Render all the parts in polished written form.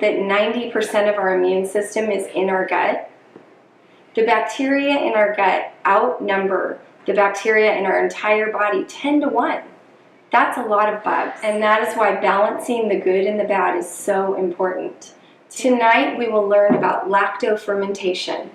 that 90% of our immune system is in our gut? The bacteria in our gut outnumber the bacteria in our entire body 10 to 1. That's a lot of bugs, and that is why balancing the good and the bad is so important. Tonight we will learn about lactofermentation.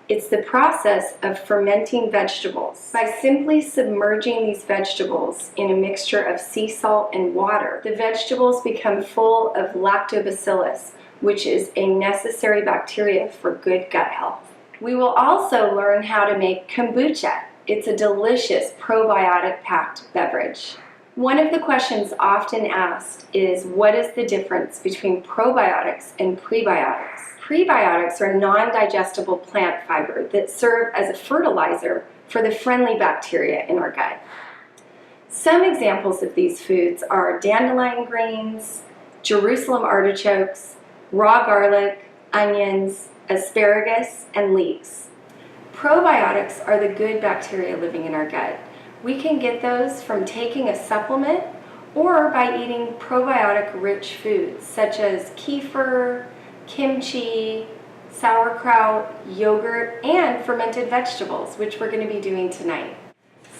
It's the process of fermenting vegetables. By simply submerging these vegetables in a mixture of sea salt and water, the vegetables become full of lactobacillus, which is a necessary bacteria for good gut health. We will also learn how to make kombucha. It's a delicious probiotic-packed beverage. One of the questions often asked is, what is the difference between probiotics and prebiotics? Prebiotics are non-digestible plant fiber that serve as a fertilizer for the friendly bacteria in our gut. Some examples of these foods are dandelion greens, Jerusalem artichokes, raw garlic, onions, asparagus, and leeks. Probiotics are the good bacteria living in our gut. We can get those from taking a supplement or by eating probiotic-rich foods such as kefir, kimchi, sauerkraut, yogurt, and fermented vegetables, which we're going to be doing tonight.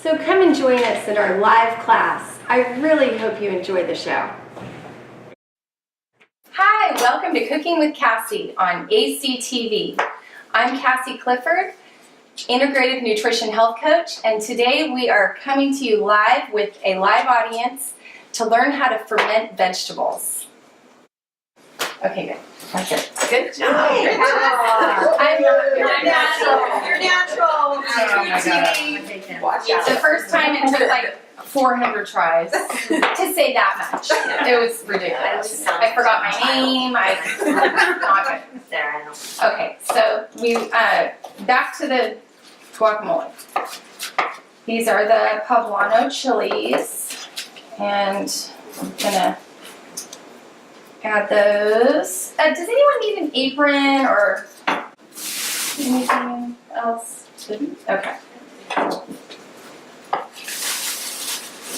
So come and join us in our live class. I really hope you enjoy the show. Hi, welcome to Cooking with Kassy on ACTV. I'm Kassy Clifford, Integrative Nutrition Health Coach, and today we are coming to you live with a live audience to learn how to ferment vegetables. Okay, good. That's it. Good job. You're natural. You're natural. Oh my God. Watch out. The first time it took like 400 tries to say that much. It was ridiculous. I forgot my name. Not good. Okay, so we back to the guacamole. These are the poblano chilies, and I'm gonna add those. Does anyone need an apron or anything else? Okay.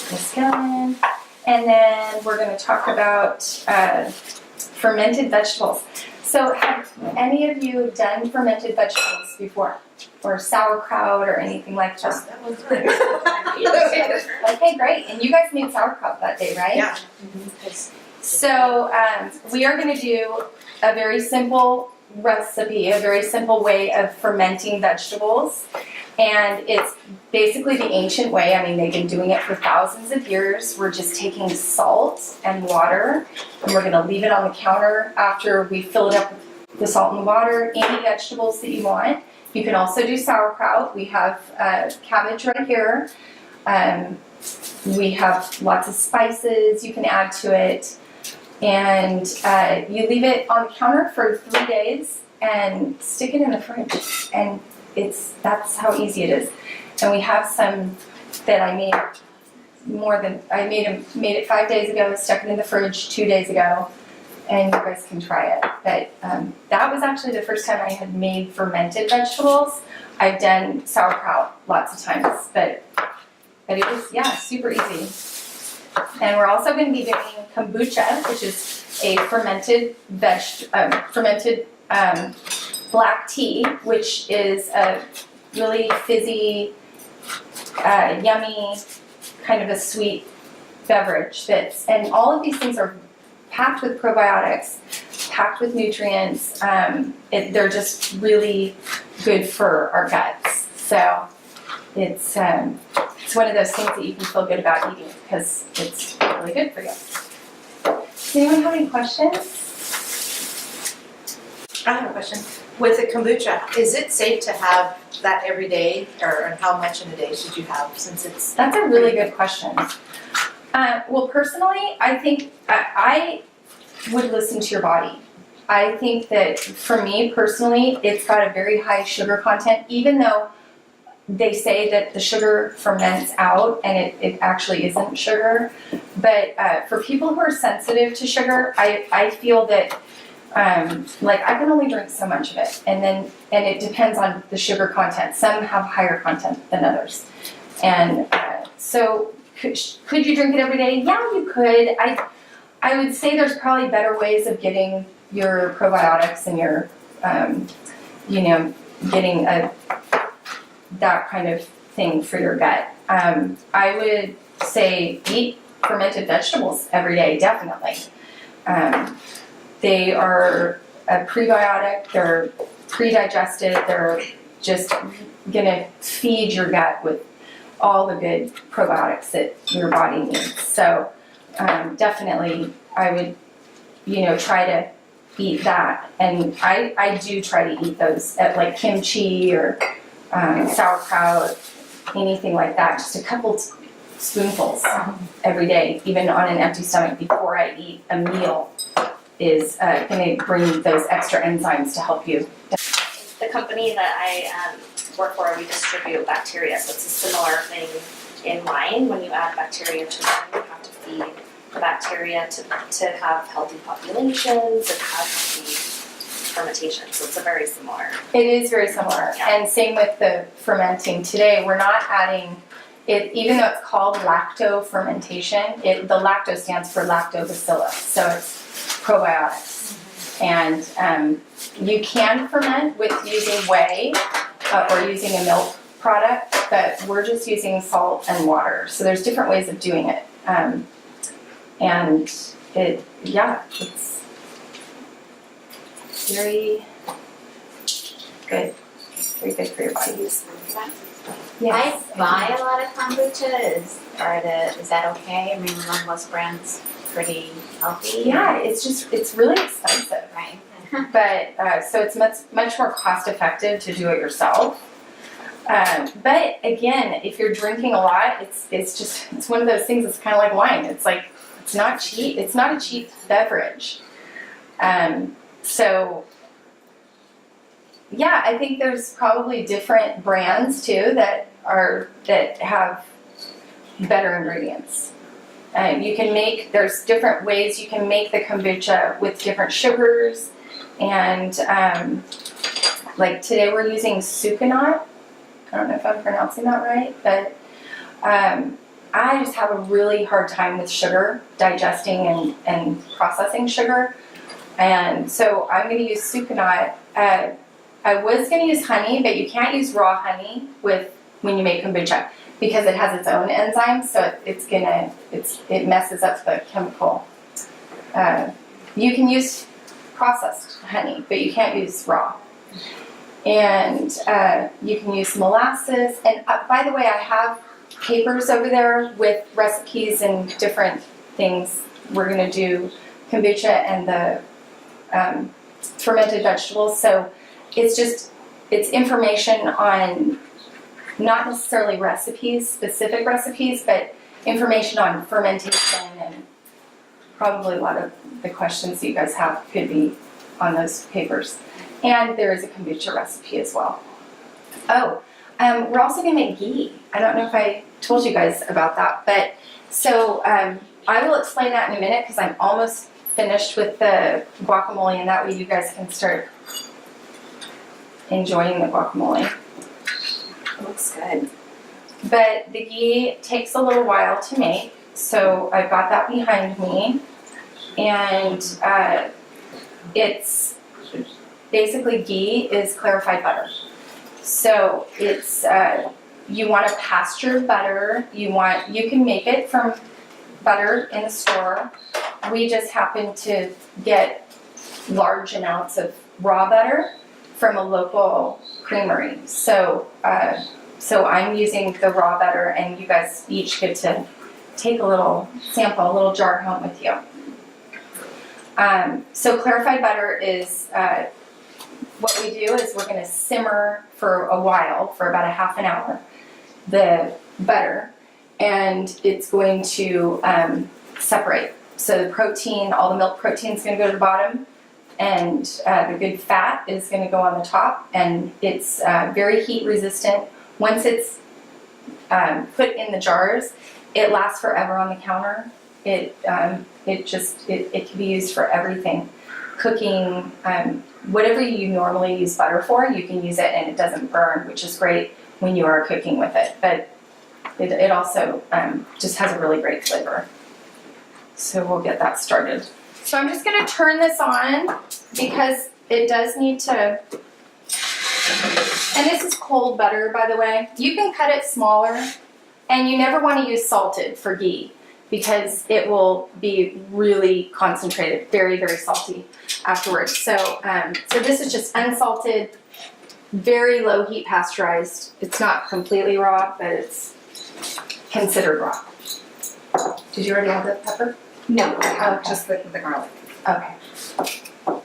This going. And then we're going to talk about fermented vegetables. So have any of you done fermented vegetables before? Or sauerkraut or anything like that? Okay, great. And you guys made sauerkraut that day, right? Yeah. So we are going to do a very simple recipe, a very simple way of fermenting vegetables. And it's basically the ancient way. I mean, they've been doing it for thousands of years. We're just taking salt and water, and we're going to leave it on the counter after we fill it up with the salt and water. Any vegetables that you want. You can also do sauerkraut. We have cabbage right here. We have lots of spices you can add to it. And you leave it on the counter for 3 days and stick it in the fridge. And that's how easy it is. And we have some that I made made it 5 days ago, stuck it in the fridge 2 days ago, and you guys can try it. But that was actually the first time I had made fermented vegetables. I've done sauerkraut lots of times, but it was, yeah, super easy. And we're also going to be doing kombucha, which is a fermented black tea, which is a really fizzy, yummy, kind of a sweet beverage. And all of these things are packed with probiotics, packed with nutrients. They're just really good for our guts. So it's one of those things that you can feel good about eating because it's really good for you. Does anyone have any questions? I have a question. With the kombucha, is it safe to have that every day, or how much in a day should you have, since it's... That's a really good question. Well, personally, I think I would listen to your body. I think that for me personally, it's got a very high sugar content, even though they say that the sugar ferments out and it actually isn't sugar. But for people who are sensitive to sugar, I feel that like I can only drink so much of it, and it depends on the sugar content. Some have higher content than others, and so could you drink it every day? Yeah, you could. I would say there's probably better ways of getting your probiotics and your, getting that kind of thing for your gut. I would say eat fermented vegetables every day, definitely. They are a prebiotic, they're pre-digested, they're just gonna feed your gut with all the good probiotics that your body needs. So definitely I would, try to eat that. And I do try to eat those at like kimchi or sauerkraut, anything like that, just a couple spoonfuls every day, even on an empty stomach before I eat a meal, is going to bring those extra enzymes to help you. The company that I work for, we distribute bacteria, so it's a similar thing in wine. When you add bacteria to wine, you have to feed the bacteria to have healthy populations and have healthy fermentation, so it's a very similar. It is very similar, Yeah. and same with the fermenting. Today, we're not adding it, even though it's called lacto fermentation. The lacto stands for lactobacillus, so it's probiotics. And you can ferment with using whey or using a milk product, but we're just using salt and water. So there's different ways of doing it, and it's very good, very good for your body. Yes. I buy a lot of kombucha. Is that okay? I mean, most brands pretty healthy. Yeah, it's really expensive, Right. but so it's much more cost effective to do it yourself. But again, if you're drinking a lot, it's one of those things. It's kind of like wine. It's not cheap. It's not a cheap beverage. So yeah, I think there's probably different brands too that have better ingredients. There's different ways you can make the kombucha with different sugars, and like today we're using sucanat. I don't know if I'm pronouncing that right, but I just have a really hard time with sugar, digesting and processing sugar, and so I'm going to use sucanat. I was going to use honey, but you can't use raw honey when you make kombucha because it has its own enzymes, so it messes up the chemical. You can use processed honey, but you can't use raw. And you can use molasses. And by the way, I have papers over there with recipes and different things. We're going to do kombucha and the fermented vegetables. So it's information on not necessarily specific recipes, but information on fermentation, and probably a lot of the questions that you guys have could be on those papers. And there is a kombucha recipe as well. Oh, we're also going to make ghee. I don't know if I told you guys about that, but so I will explain that in a minute because I'm almost finished with the guacamole, and that way you guys can start enjoying the guacamole. It looks good. But the ghee takes a little while to make, so I've got that behind me, and it's basically ghee is clarified butter. So it's you want a pastured butter. You can make it from butter in the store. We just happen to get large amounts of raw butter from a local creamery. So I'm using the raw butter, and you guys each get to take a little sample, a little jar home with you. So clarified butter is, what we do is we're going to simmer for a while, for about a half an hour, the butter, and it's going to separate. So the protein, all the milk protein is going to go to the bottom, and the good fat is going to go on the top, and it's very heat resistant. Once it's put in the jars, it lasts forever on the counter. It can be used for everything. Cooking, whatever you normally use butter for, you can use it and it doesn't burn, which is great when you are cooking with it. But it also just has a really great flavor. So we'll get that started. So I'm just gonna turn this on because it does need to, and this is cold butter, by the way. You can cut it smaller, and you never wanna use salted for ghee because it will be really concentrated, very, very salty afterwards. So, so this is just unsalted, very low heat pasteurized. It's not completely raw, but it's considered raw. Did you already have the pepper? No, I have just the garlic. Okay.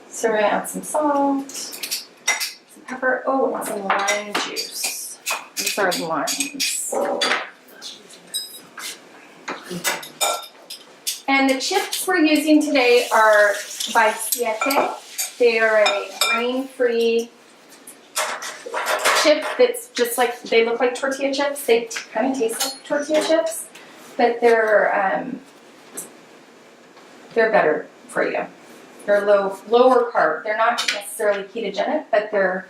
So we're gonna add some salt, some pepper, oh, and some lime juice. These are limes. And the chips we're using today are by Siete. They are a grain-free chip that's just like, they look like tortilla chips. They kind of taste like tortilla chips, but they're better for you. They're lower carb. They're not necessarily ketogenic, but they're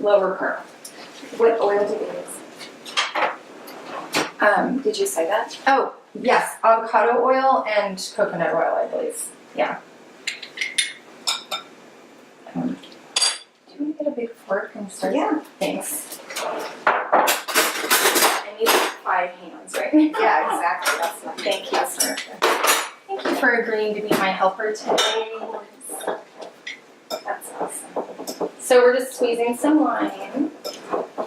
lower carb. What oil do you use? Did you say that? Oh, yes, avocado oil and coconut oil, I believe. Yeah. Do you want to get a big fork and start? Yeah. Thanks. I need 5 hands, right? Yeah, exactly, that's not. Thank you, sir. Thank you for agreeing to be my helper today. That's awesome. So we're just squeezing some lime.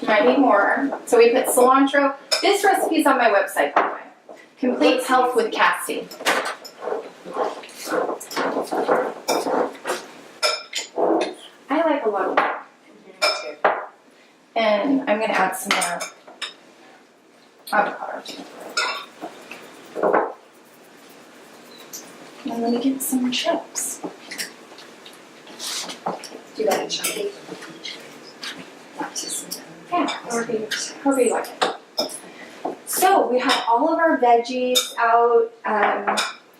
Might be more. So we put cilantro. This recipe is on my website, by the way. Complete Health with Kassy. I like a lot of lime. And I'm going to add some more avocado too. And let me get some chips. Do you like it chunky? Not too smooth. Yeah, however you like it. So we have all of our veggies out.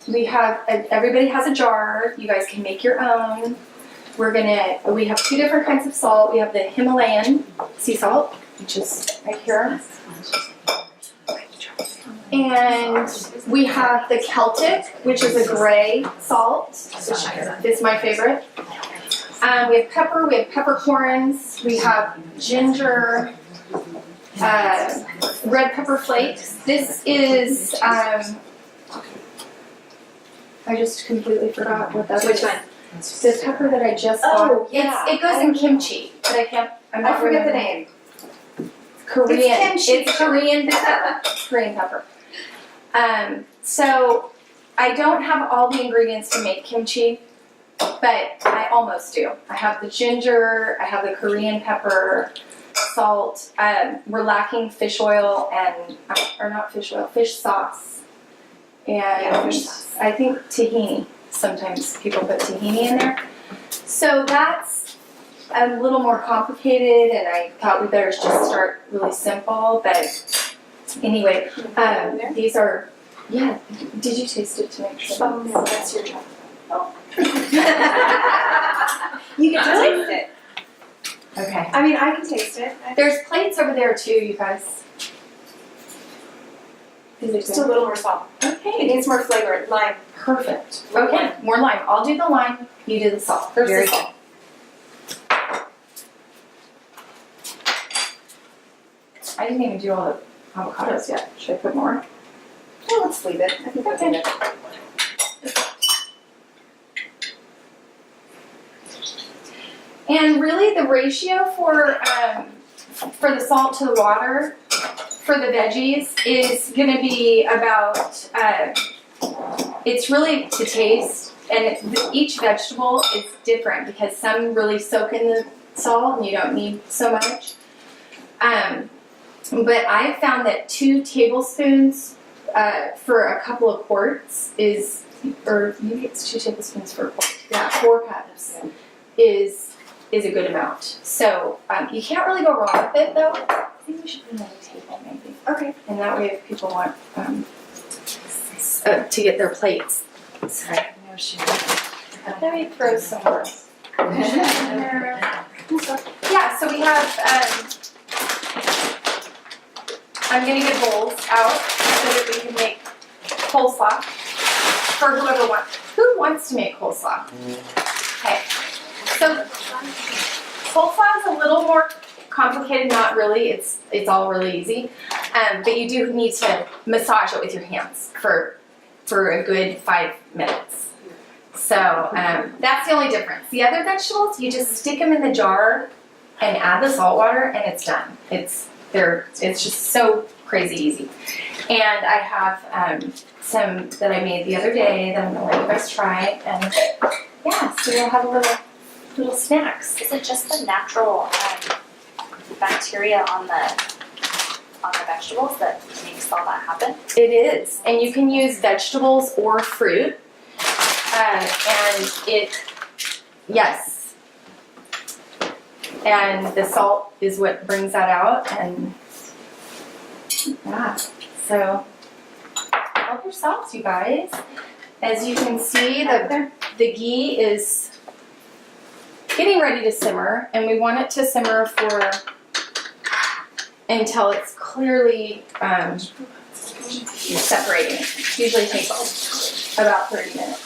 We have everybody has a jar. You guys can make your own. We have 2 different kinds of salt. We have the Himalayan sea salt, which is right here. And we have the Celtic, which is a gray salt. It's my favorite. We have pepper, we have peppercorns, we have ginger, red pepper flakes. This is, I just completely forgot what that is. Which one? The pepper that I just bought. Oh, yeah. It goes in kimchi, but I'm not I forget the remembering. name. Korean. It's kimchi. It's Korean pepper. Korean pepper. So I don't have all the ingredients to make kimchi, but I almost do. I have the ginger, I have the Korean pepper, salt. We're lacking fish oil and, or not fish oil, fish sauce. And fish sauce. I think tahini. Sometimes people put tahini in there. So that's a little more complicated, and I thought we better just start really simple. But anyway, these are, yeah. Did you taste it to make sure? Oh no, that's your job. You get to taste it. Okay. I mean, I can taste it. There's plates over there too, you guys. Is it Just a good? little more salt. It Okay. needs more flavor, lime. Perfect. Okay, more lime. I'll do the lime. You do the salt. There's Very the salt. I didn't even do all the avocados yet. Should I put more? Well, let's leave it. I think that's Okay. good. And really, the ratio for the salt to the water for the veggies is going to be about. It's really to taste, and each vegetable is different because some really soak in the salt, and you don't need so much. But I found that 2 tablespoons for a couple of quarts is, or maybe it's 2 tablespoons for a quart. Yeah, 4 cups is a good amount. So you can't really go wrong with it, though. I think we should put another table, maybe. Okay. And that way, if people want to get their plates. Sorry. No shit. Let me throw some more. Yeah, so we have, I'm going to get bowls out so that we can make coleslaw for whoever wants. Who wants to make coleslaw? Okay. So coleslaw is a little more complicated. Not really. It's all really easy. But you do need to massage it with your hands for a good 5 minutes. So that's the only difference. The other vegetables, you just stick them in the jar and add the salt water, and it's done. It's just so crazy easy. And I have some that I made the other day that I'm gonna let you guys try, and yeah, so you'll have a little snacks. Is it just the natural bacteria on the vegetables that makes all that happen? It is, and you can use vegetables or fruit, and yes, and the salt is what brings that out, and yeah, so help yourselves, you guys. As you can see, the ghee is getting ready to simmer, and we want it to simmer until it's clearly separating. It usually takes about 30 minutes.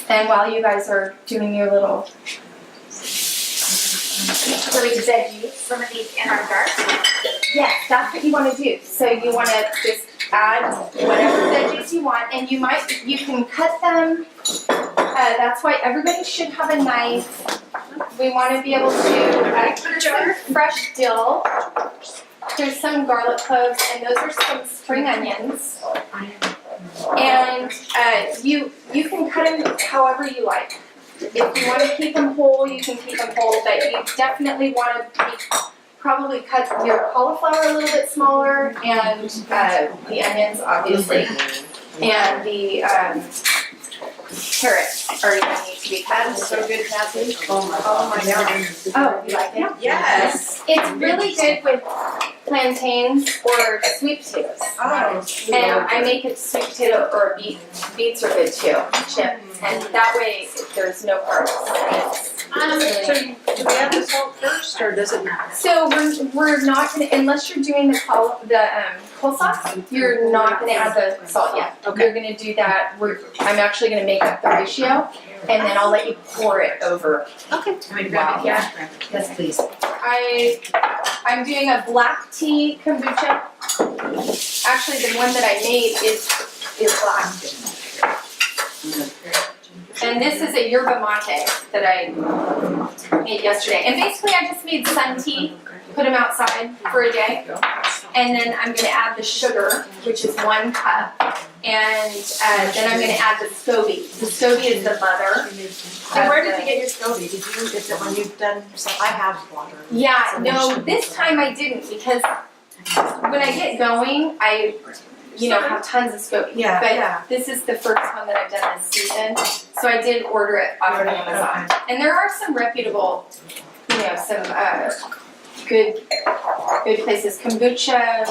And while you guys are doing your little veggies, Some of these in our dark. yes, that's what you want to do. So you want to just add whatever veggies you want, and you can cut them. That's why everybody should have a knife. We want to be able to there's some fresh dill. There's some garlic cloves, and those are some spring onions. And you can cut them however you like. If you want to keep them whole, you can keep them whole, but you definitely want to probably cut your cauliflower a little bit smaller, and the onions, obviously, and the carrots are going to need to be cut. So good, Kassy. Oh my god. Oh, you like it? Yes. It's really good with plantains or sweet potatoes. Oh. And I make it sweet potato or beets are good too, chips. And that way there's no carbs. So do we have the salt first, or does it matter? So we're not gonna, unless you're doing the coleslaw, you're not gonna add the salt yet. Okay. You're gonna do that. I'm actually gonna make up the ratio, and then I'll let you pour it over. Okay. Wow. Yeah. Yes, please. I'm doing a black tea kombucha. Actually, the one that I made is black. And this is a yerba mate that I made yesterday. And basically I just made sun tea, put them outside for a day. And then I'm going to add the sugar, which is 1 cup. And then I'm going to add the SCOBY. The SCOBY is the mother. And where did you get your SCOBY? Is it when you've done yourself? I have water. Yeah, no, this time I didn't, because when I get going, I have tons of SCOBY. Yeah, but yeah. this is the first one that I've done this season, so I did order it off of Amazon. And there are some reputable, some good places. Kombucha,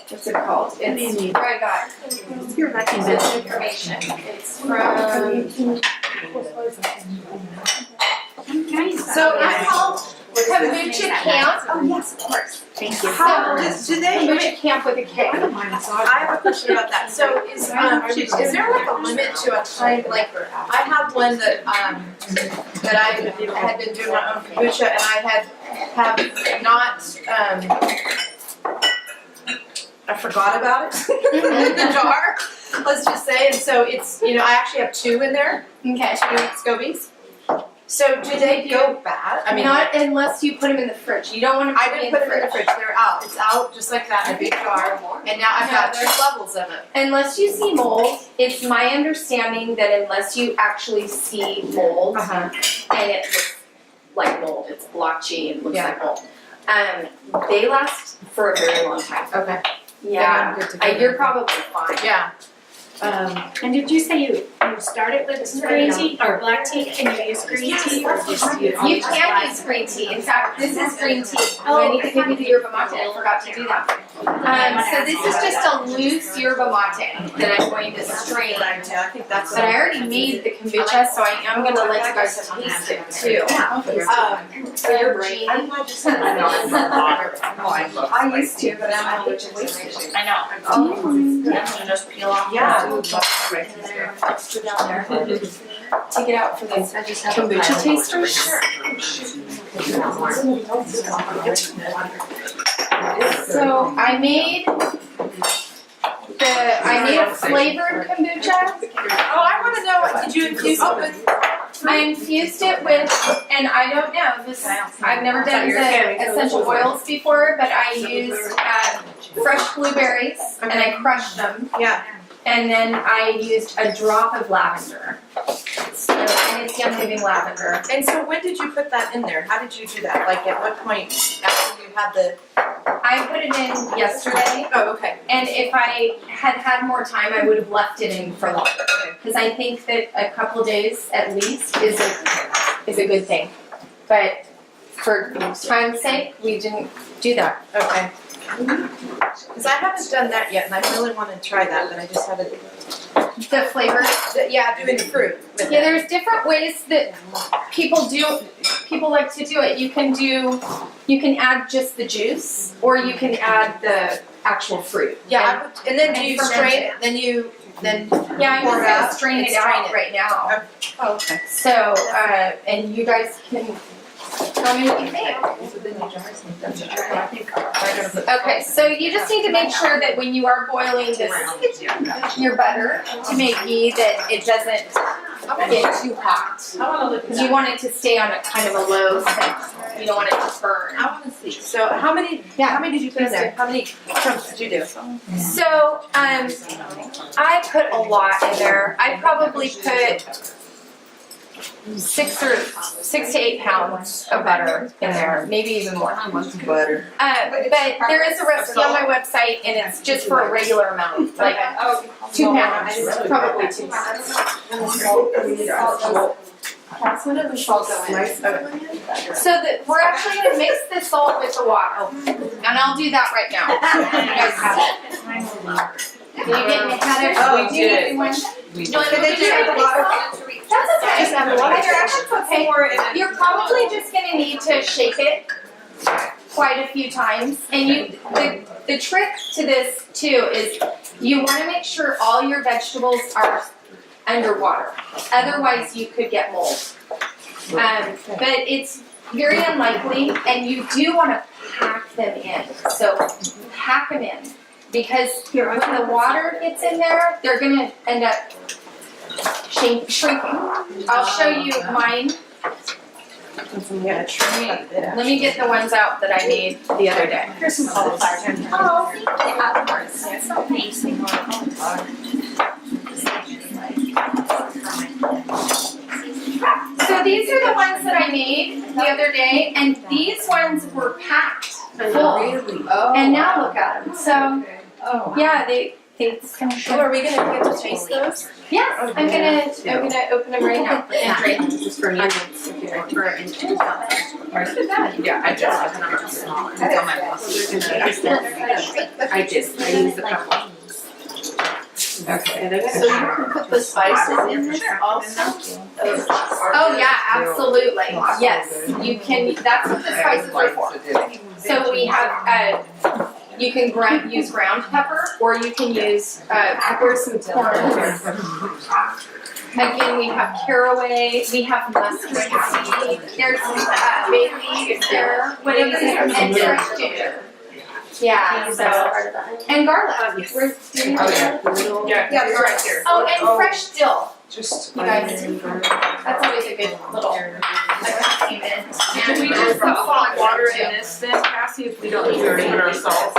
what's it called? It's where I got You're lucky. this information. It's from So I called Kombucha Camp. Oh, yes, of course. Thank you. How do they? Kombucha Camp with a K. I have a question about that. So is there like a limit to a time? Like I have one that I had been doing my own kombucha, and I have not I forgot about it in the jar. Let's just say, and so it's I actually have 2 in there, Okay. 2 SCOBYs. So do they go bad? I mean, Not unless you put them in the fridge. You don't want to I didn't put them in the fridge. They're out. It's out just like that in a big jar. And now I've got 2 levels of it. Unless you see mold, it's my understanding that unless you actually see mold, and it looks like mold, it's blotchy and looks like mold, they last for a very long time. Okay. Yeah, Good to go. you're probably fine. Yeah. And did you say you you start it with green tea or black tea? Can you use green tea or just use? You can use green tea. In fact, this is green tea. I need to give you the yerba mate. I forgot to do that. So this is just a loose yerba mate that I'm going to strain. I think that's. But I already made the kombucha, so I am going to let you guys taste it too. For your Jeannie. I used to, but I'm a little wasted. I know. Oh. Yeah, just peel off. Yeah. Extra down there. Take it out for the kombucha tasters. So I made a flavored kombucha. Oh, I want to know, did you infuse it with? I infused it with, and I don't know, I've never done the essential oils before, but I used fresh blueberries and I crushed them. Yeah. And then I used a drop of lavender. So, and it's Young Living lavender. And so when did you put that in there? How did you do that? Like at what point after you had the? I put it in yesterday, Oh, okay. and if I had had more time, I would have left it in for longer. Because I think that a couple days at least is a good thing. But for time's sake, we didn't do that. Okay. Because I haven't done that yet, and I really want to try that, but I just haven't. The flavor. Yeah, doing the fruit. With Yeah, it. there's different ways that people like to do it. You can add just the juice, or you can add the actual fruit. Yeah, I would, and then do you ferment strain it. it? Then Yeah, I'm pour just it out gonna strain and it strain out it. right now. Oh, okay. So, and you guys can tell me what you think. Okay, so you just need to make sure that when you are boiling your butter to make ghee, that it doesn't get too hot. I want to look at Because you want it to stay on a kind of a low setting. You don't want it to burn. I want to see. So how many did you put in there? How many chunks did you do? So, I put a lot in there. I probably put 6 to 8 pounds of butter in there, maybe even more. Butter. But there is a recipe on my website, and it's just for a regular amount, like 2 pounds, probably 2 pounds. So that we're actually going to mix the salt with the water, and I'll do that right now. You guys have it. Are you getting ahead of Oh, we did. everyone? We Do you want did. me to do That's okay. Just add the water. That's okay. You're probably just going to need to shake it quite a few times. And the trick to this too is you want to make sure all your vegetables are underwater. Otherwise, you could get mold. But it's very unlikely, and you do want to pack them in. So pack them in. Because when the water gets in there, they're going to end up shrinking. I'll show you mine. Let me get the ones out that I made the other day. Here's some cauliflower. Oh, thank you. Amazing. So these are the ones that I made the other day, and these ones were packed full. And now look at them. So, yeah, they kind of So are we gonna get to taste those? Yeah, I'm gonna open them right now and drink. This is for nuggets, if you're for inches. Yeah, I just have number smaller. It's on my list. I used a couple. Okay. So you can put the spices in this also? Oh yeah, absolutely. Yes, you can. That's what the spices are for. So we have you can use ground pepper, or you can use peppers and corn. Again, we have caraway, we have mustard seed, there's bay leaves there, whatever, and fresh ginger. Yeah, so, and garlic. We're doing garlic. Yeah, it's right here. Oh, and fresh dill. Just You guys, that's always a good little accompaniment. Do we just put hot water in this then, Kassy, if we don't need to put our salt?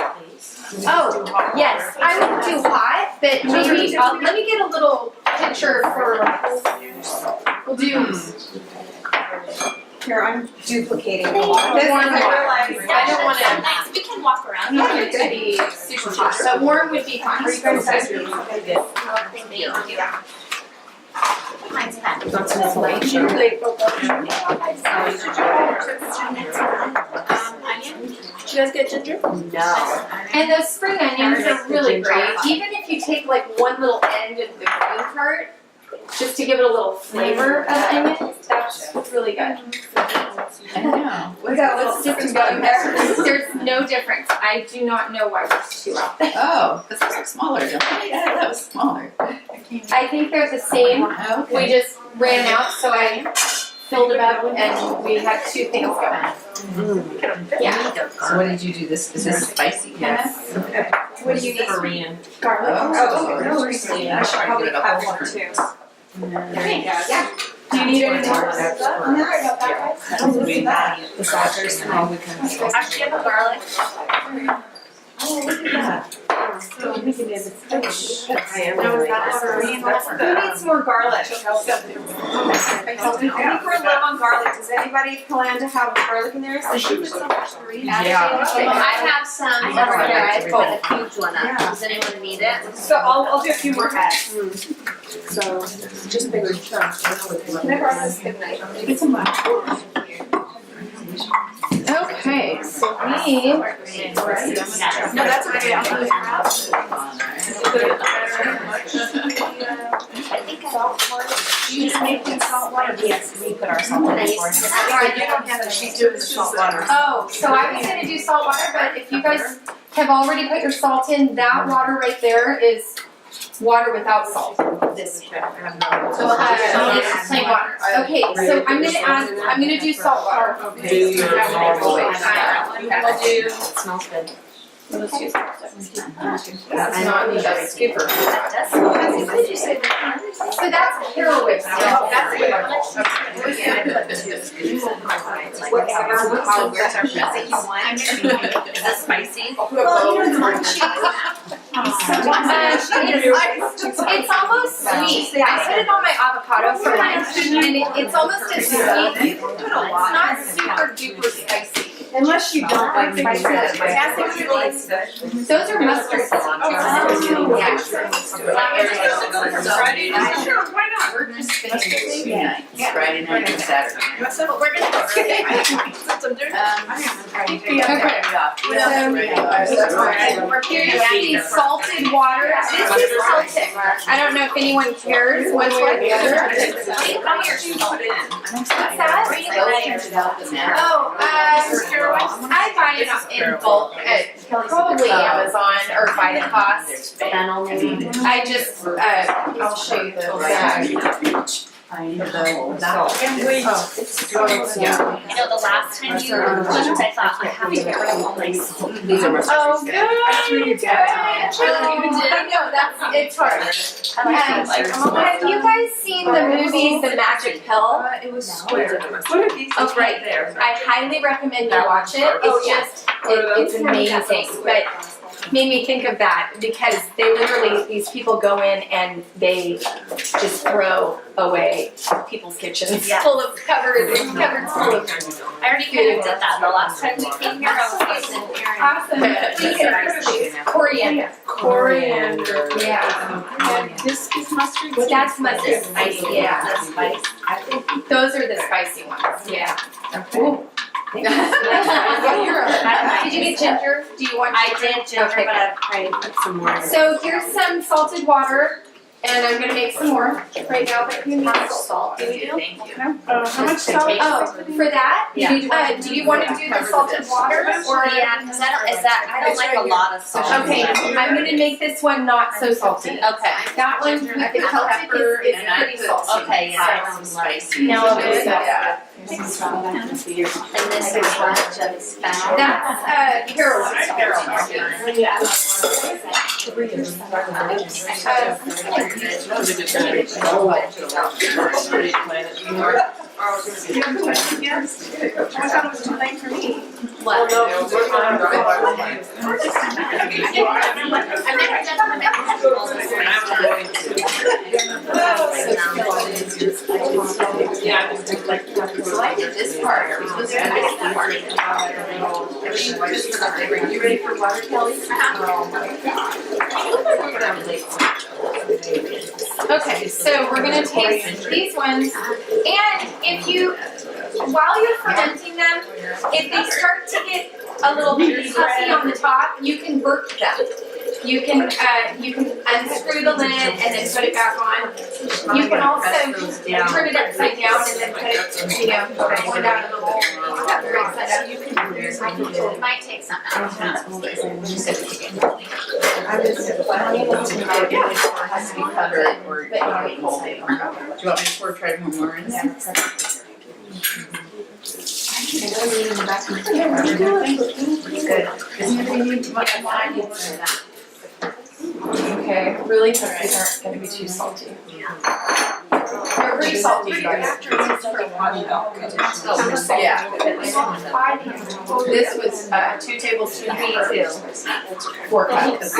Oh, yes, I would do hot, but maybe, let me get a little picture for, we'll do. Here, I'm duplicating. Warm water. I don't want to. Nice, we can walk around. I want it to be super hot, but warm would be fine. Are you guys Thank you. Mine's pen. That's my Onion? Did you guys get ginger? No. And those spring onions are really great. Even if you take like one little end of the green part, just to give it a little flavor of onions, that's really good. I know. What's the difference about there? There's no difference. I do not know why there's two out there. Oh, because those are smaller, don't they? Yeah, that was smaller. I think they're the same. We Okay. just ran out, so I filled them up and we had two things going. Yeah. So what did you do? This is this spicy kind of? Okay. What do you need? Korean. Garlic. Oh, no, I should probably have one too. Yeah. Do you need any more? The sauce are small. We can. Actually, you have a garlic. Oh, look at that. So we can do this. No, is that Korean? Who needs more garlic? I think we're low on garlic. Does anybody plan to have garlic in there? So she put so much Korean. Yeah. I have some I over have here. I garlic. put a huge one Yeah. up. Does anyone need it? So I'll do a few more heads. So just bigger chunks. Can I borrow this good knife? Get some Okay, so we. No, that's okay. I'll put it out. I think You just make it salt water. Yes, we put our salt in before. Sorry, you don't have to. She's doing the salt water. Oh, so I was gonna do salt water, but if you guys have already put your salt in, that water right there is water without salt. This. So it's plain water. Okay, so I'm gonna do salt water. Okay. We'll do. Smells good. Let's do salt. That's not the scooper. So that's caraway. Oh, that's good. Is that spicy? It's almost sweet. I put it on my avocado for lunch, and it's almost as sweet. It's not super duper spicy. Unless you don't like spicy. Those are mustard seeds. Sure, why not? We're just Friday night and Saturday. That's what we're gonna do. Since I'm doing Here's the salted water. This is Celtic. I don't know if anyone cares one way or the other. Oh, I buy it in bulk at probably Amazon or Vitacost. I just, I'll show you the bag. You know, the last time you cooked, I thought I have to get rid of all my salt. These are Oh, good. No, it's hard. Have you guys seen the movie The Magic Pill? It was square. What are these? Oh, right there. I highly recommend you watch it. It's just, it's amazing. But made me think of that because they literally, these people go in and they just throw away people's kitchens full of cupboards full of I already kind of did that the last time we came here. I was awesome. Coriander. Coriander. Yeah. This is mustard. Well, that's mustard. Spicy. Yeah. That's spicy. I think Those are the spicy ones. Yeah. Ooh. Did you get ginger? Do you want I ginger? did ginger, Okay, but I've tried to put some more. So here's some salted water, and I'm gonna make some more right now. But you need salt. Do we do? Thank you. How much salt? Oh, for that? Yeah. Do you want to do the salted water or? Yeah, because I don't like a lot of salt. Okay, I'm gonna make this one not so salty. Okay. That one with the Celtic is pretty salty. Okay, yeah. Some spicy. Now I'll do that. And this is what, just fennel? That's Carol. You have questions yet? I thought it was too late for me. What? So I did this part. Was there I did that part. You ready for water, Kelly? Oh my God. Okay, so we're gonna taste these ones, and if you, while you're fermenting them, if they start to get a little puffy on the top, you can burp them. You can unscrew the lid and then put it back on. You can also turn it upside down and then put it, one down in the bowl. That very side up. You can use It might take some time. Has to be covered or do you want me to pour try one more in? Okay, really these aren't gonna be too salty. They're pretty salty, guys. Yeah. This was 2 tablespoons, 4 cups.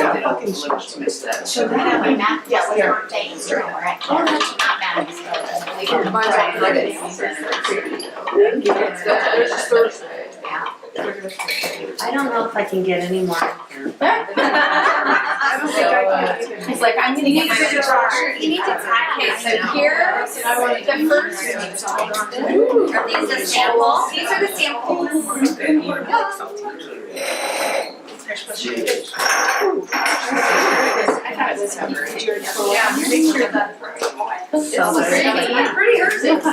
So we have a map, yeah, we are taking through, right? Oh, that's not bad. I don't know if I can get any more. He's like, I'm gonna get my jar. You need to tie. Okay, so here's the first. Are these the samples? These are the samples. I thought it was covered. Yeah, make sure that. It's pretty urgent. I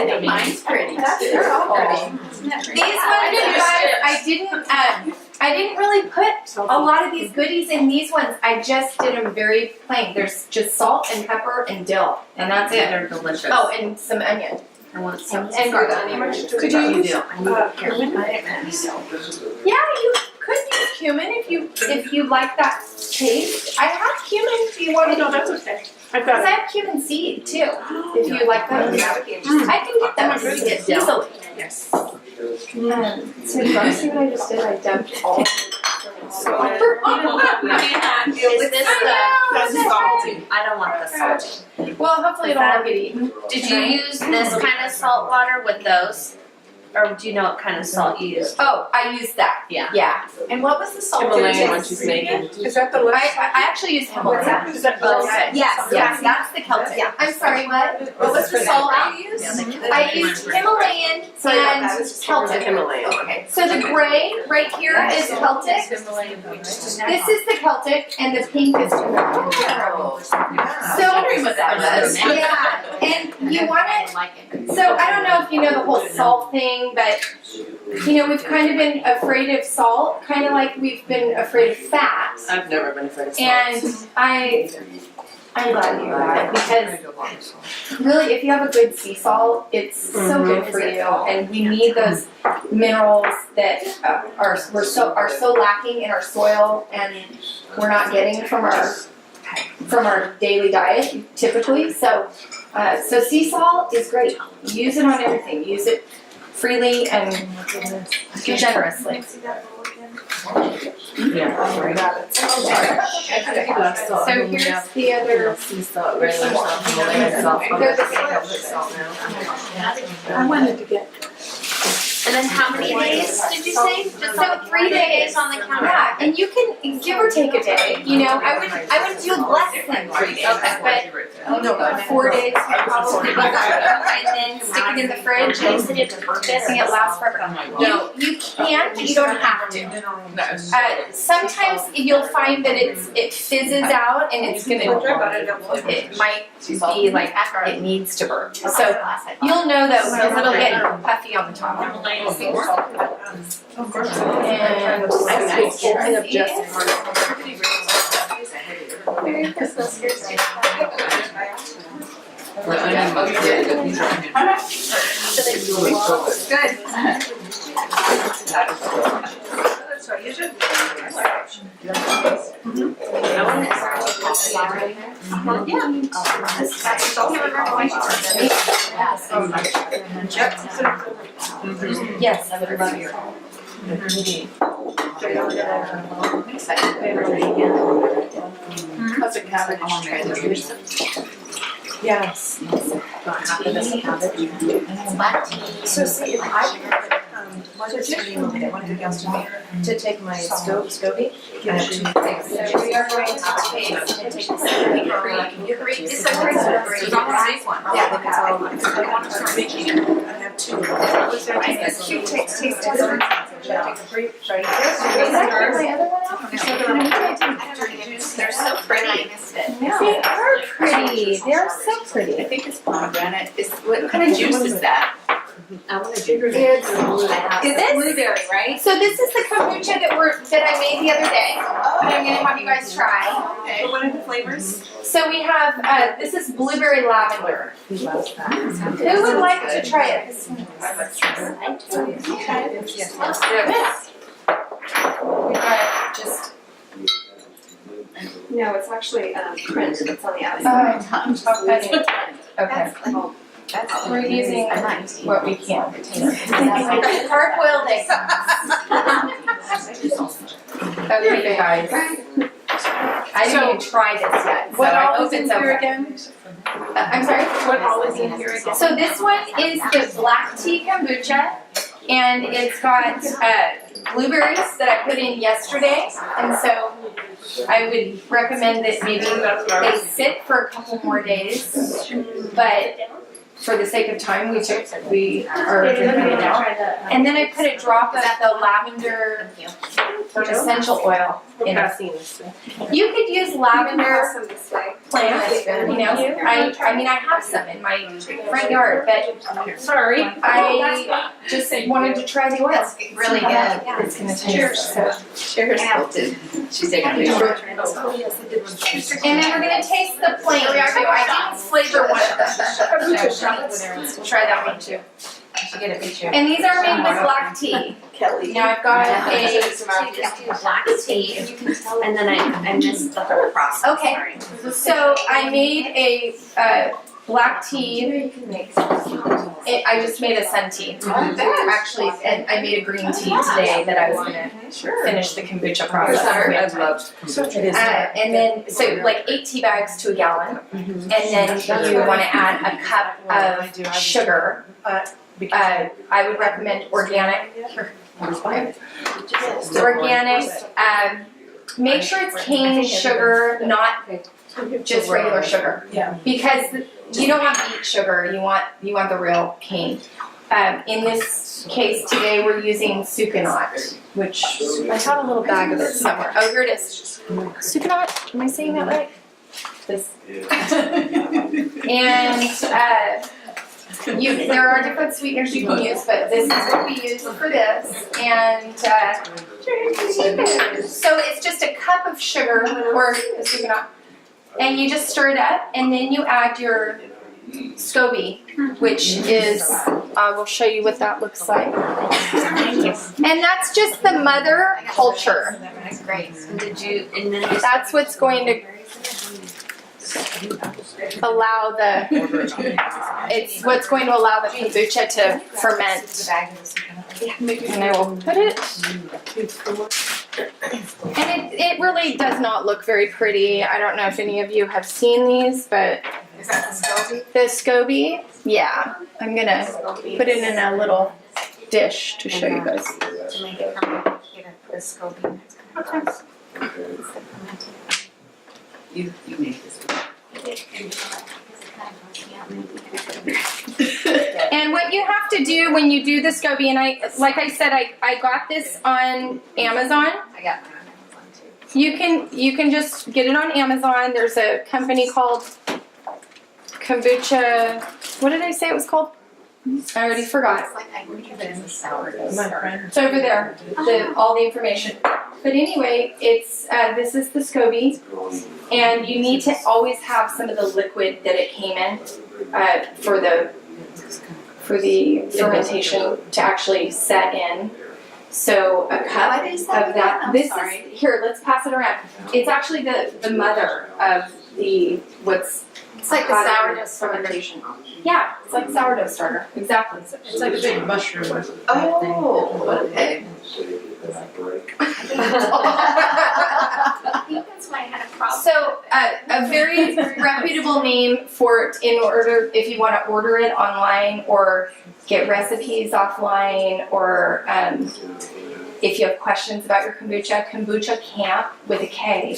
think mine's pretty. They're all pretty. These ones, you guys, I didn't really put a lot of these goodies in these ones. I just did them very plain. There's just salt and pepper and dill, and that's it. They're delicious. Oh, and some onion. I want some. And garlic. Could you use cumin? Yeah, you could use cumin if you like that taste. I have cumin if you want to. No, that's okay. I've Because got I have cumin seed too, if you like those. I can get them easily. Yes. So you guys see what I just did? I dumped all. Is this That's salty. I don't want the salty. Well, hopefully it'll all get eaten. Did you use this kind of salt water with those? Or do you know what kind of salt you used? Oh, I used that. Yeah. Yeah. And what was the salt? Himalayan one she's making. Is that the I actually used Himalayan. Is that Okay. Yes, that's the Celtic. Yeah. I'm sorry, what? What was the salt you used? I used Himalayan and Celtic. Himalayan. Okay. So the gray right here is Celtic. This is the Celtic and the pink is Himalayan. So, yeah, and you want it. So I don't know if you know the whole salt thing, but we've kind of been afraid of salt, kind of like we've been afraid of fat. I've never been afraid of salt. And I'm glad you are, because really, if you have a good sea salt, it's so good for you, and we need those minerals that are so lacking in our soil, and we're not getting from our daily diet typically. So sea salt is great. Use it on everything. Use it freely and generously. So here's the other. I wanted to get. And then how many days did you say? Just So 3 days on the counter. Yeah, and you can give or take a day. I would do less than 3 days, but 4 days probably. And then stick it in the fridge and it lasts forever. No. You can, but you don't have to. Sometimes you'll find that it fizzes out and it might be like it needs to burn. So you'll know that it'll get puffy on the top. And Merry Christmas. Here's good. Yes, I would love your. How's a cabbage? Yes. Black tea. So see, if I what is her name? I want to go downstairs to take my SCOBY. So we are going to take it's a great story. There's almost make one. Yeah, I think it's all mine. I want to start making it. I have two. It's cute taste tester. Should I take a brief? Should I They're so pretty. I missed it. They are pretty. They're so pretty. I think it's pomegranate. What kind of juice is that? Is It's blueberry, right? So this is the kombucha that I made the other day. That I'm gonna have you guys try. Okay. What are the flavors? So we have this is blueberry lavender. Who would like to try it? We got just No, it's actually print that's on the outside. okay. That's We're using I'm not used to what we can. it. Hard-boiled eggs. Okay, guys. I didn't even try this yet, so I hope it's okay. again? I'm sorry? What all is in here again? So this one is the black tea kombucha, and it's got blueberries that I put in yesterday, and so I would recommend that maybe they sit for a couple more days, but for the sake of time, we are drinking it now. And then I put a drop of the lavender essential oil in it. You could use lavender plants, you know. I mean, I have some in my front yard, but sorry, I just wanted to try the oil. That's really good. It's gonna taste so. Cheers. She's taking a picture. And then we're gonna taste the plain too. I didn't flavor one of them. So try that one too. Should get a picture. And these are made with black tea. Now I've got a black tea, and then I missed the whole process. Okay. So I made a black tea. I just made a sun tea. Actually, and I made a green tea today that I was gonna finish the kombucha process. I'd love And then, so like 8 tea bags to a gallon. And then you want to add a cup of sugar. I would recommend organic. Organic. Make sure it's cane sugar, not just regular sugar. Yeah. Because you don't want beet sugar. You want the real cane. In this case today, we're using Sucanot, which I have a little bag of it somewhere. Oh, here it is. Sucanot. Am I saying that right? This. And there are different sweeteners you can use, but this is what we use for this. And so it's just a cup of sugar or the Sucanot, and you just stir it up, and then you add your SCOBY, which is, I will show you what that looks like. And that's just the mother culture. That's great. And then That's what's going to allow it's what's going to allow the kombucha to ferment. And I will put it. And it really does not look very pretty. I don't know if any of you have seen these, but Is that the SCOBY? the SCOBY, yeah. I'm gonna put it in a little dish to show you guys. To make it fermented, get a SCOBY. You make this. And what you have to do when you do the SCOBY, and like I said, I got this on Amazon. I got one on Amazon too. You can just get it on Amazon. There's a company called Kombucha. What did I say it was called? I already forgot. It's like I wonder if it's a sourdough. It's over there. All the information. But anyway, it's this is the SCOBY, and you need to always have some of the liquid that it came in for the fermentation to actually set in. So a cup What is that of that. again? This sorry. is here. Let's pass it around. It's actually the mother of what's. It's like the sourdough fermentation. Yeah, it's like sourdough starter. Exactly. It's like a big mushroom. Oh, okay. I think that's why I had a problem. So a very reputable name for in order if you want to order it online or get recipes offline or if you have questions about your kombucha camp with a K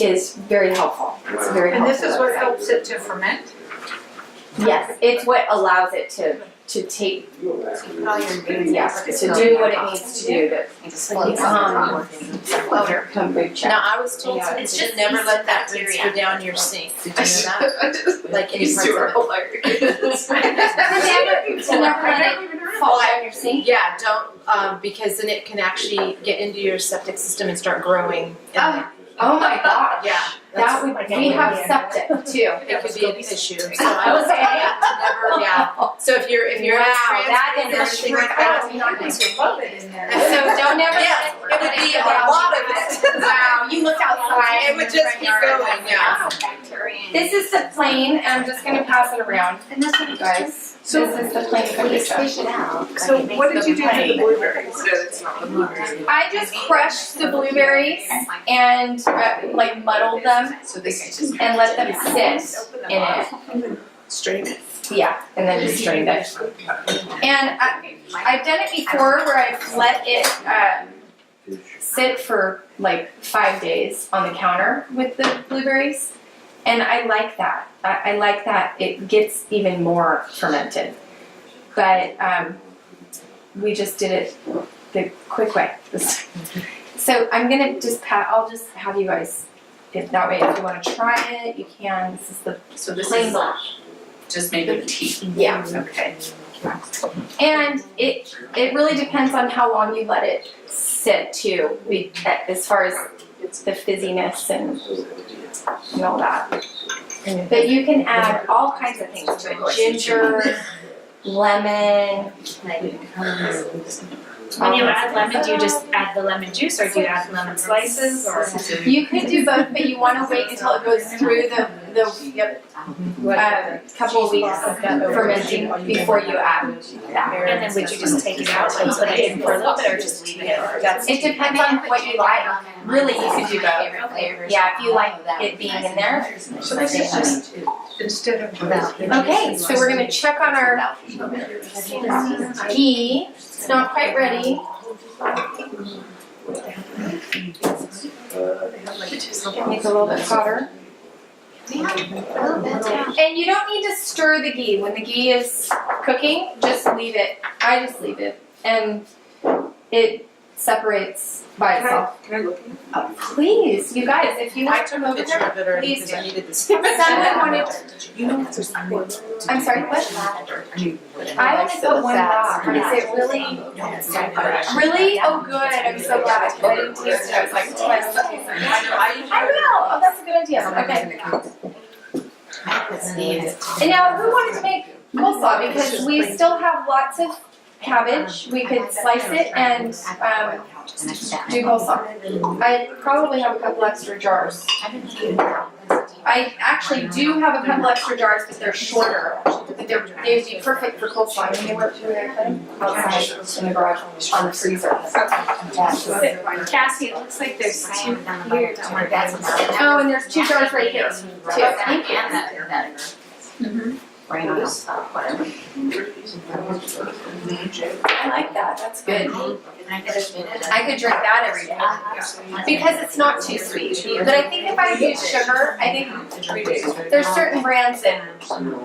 is very helpful. It's very And helpful. this is what helps it to ferment? Yes, it's what allows it to take to do what it needs to do to kombucha. Now, I was told It's to just never yeast let and that rinse bacteria. go down your sink. Did you know that? Like any parts of it. To never let it fall down your sink. Yeah, don't, because then it can actually get into your septic system and start growing. Oh my god. Yeah. That would, we have septic too. It could be an issue. So I was told to never, yeah. So if you're Wow, that transporting is or a anything trick. like I that. was not going to love it in there. So don't ever Yes, it would be a lot of it. Wow, you looked outside. It would just keep going, yeah. This is the plain, and I'm just gonna pass it around, And this one, you guys. So- This is the plain we kombucha. fish it out. So like it what makes did you do to the plain. blueberries? So it's not the blueberries. I just crushed the blueberries and like muddled them So this is just. and let them sit in it. Strain it. Yeah, and then just strained it. And I've done it before where I've let it sit for like 5 days on the counter with the blueberries. And I like that. I like that it gets even more fermented. But we just did it the quick way. So I'm gonna just I'll just have you guys, if that way, if you want to try it, you can. This is the So this plain is blash. just made with tea. Yeah. Okay. And it really depends on how long you let it sit too. As far as the fizziness and all that. But you can add all kinds of things to it. Ginger, lemon. When you add lemon, do you just add the lemon juice or do you add lemon slices or? You could do both, but you want to wait until it goes through the couple of weeks of fermenting before you add that. And then would you just take it out and put it in for a little bit or just leave it? It depends on what you like. Really, you could do both. Yeah, if you like it being in there. So this is just instead of. Okay, so we're gonna check on our ghee. It's not quite ready. Make it a little bit hotter. And you don't need to stir the ghee. When the ghee is cooking, just leave it. I just leave it. And it separates by itself. Can I look? Please, you guys, if you I want to took come a over picture here, of it already please because do. I needed this. Someone wanted, I'm sorry, what? I only put one rock. Is it really? Really? Oh, good. I'm so glad. I didn't taste it. I was like, oh, I will. Oh, that's a good idea. Okay. And now, who wanted to make coleslaw? Because we still have lots of cabbage. We could slice it and do coleslaw. I probably have a couple extra jars. I actually do have a couple extra jars, but they're shorter. But they'd be perfect for coleslaw. And they were put them outside in the garage on the freezer. Kassy, it looks like there's two here. Oh, and there's 2 jars right here too. Thank you. I like that. That's good. I could drink that every day because it's not too sweet. But I think if I use sugar, I think there's certain brands that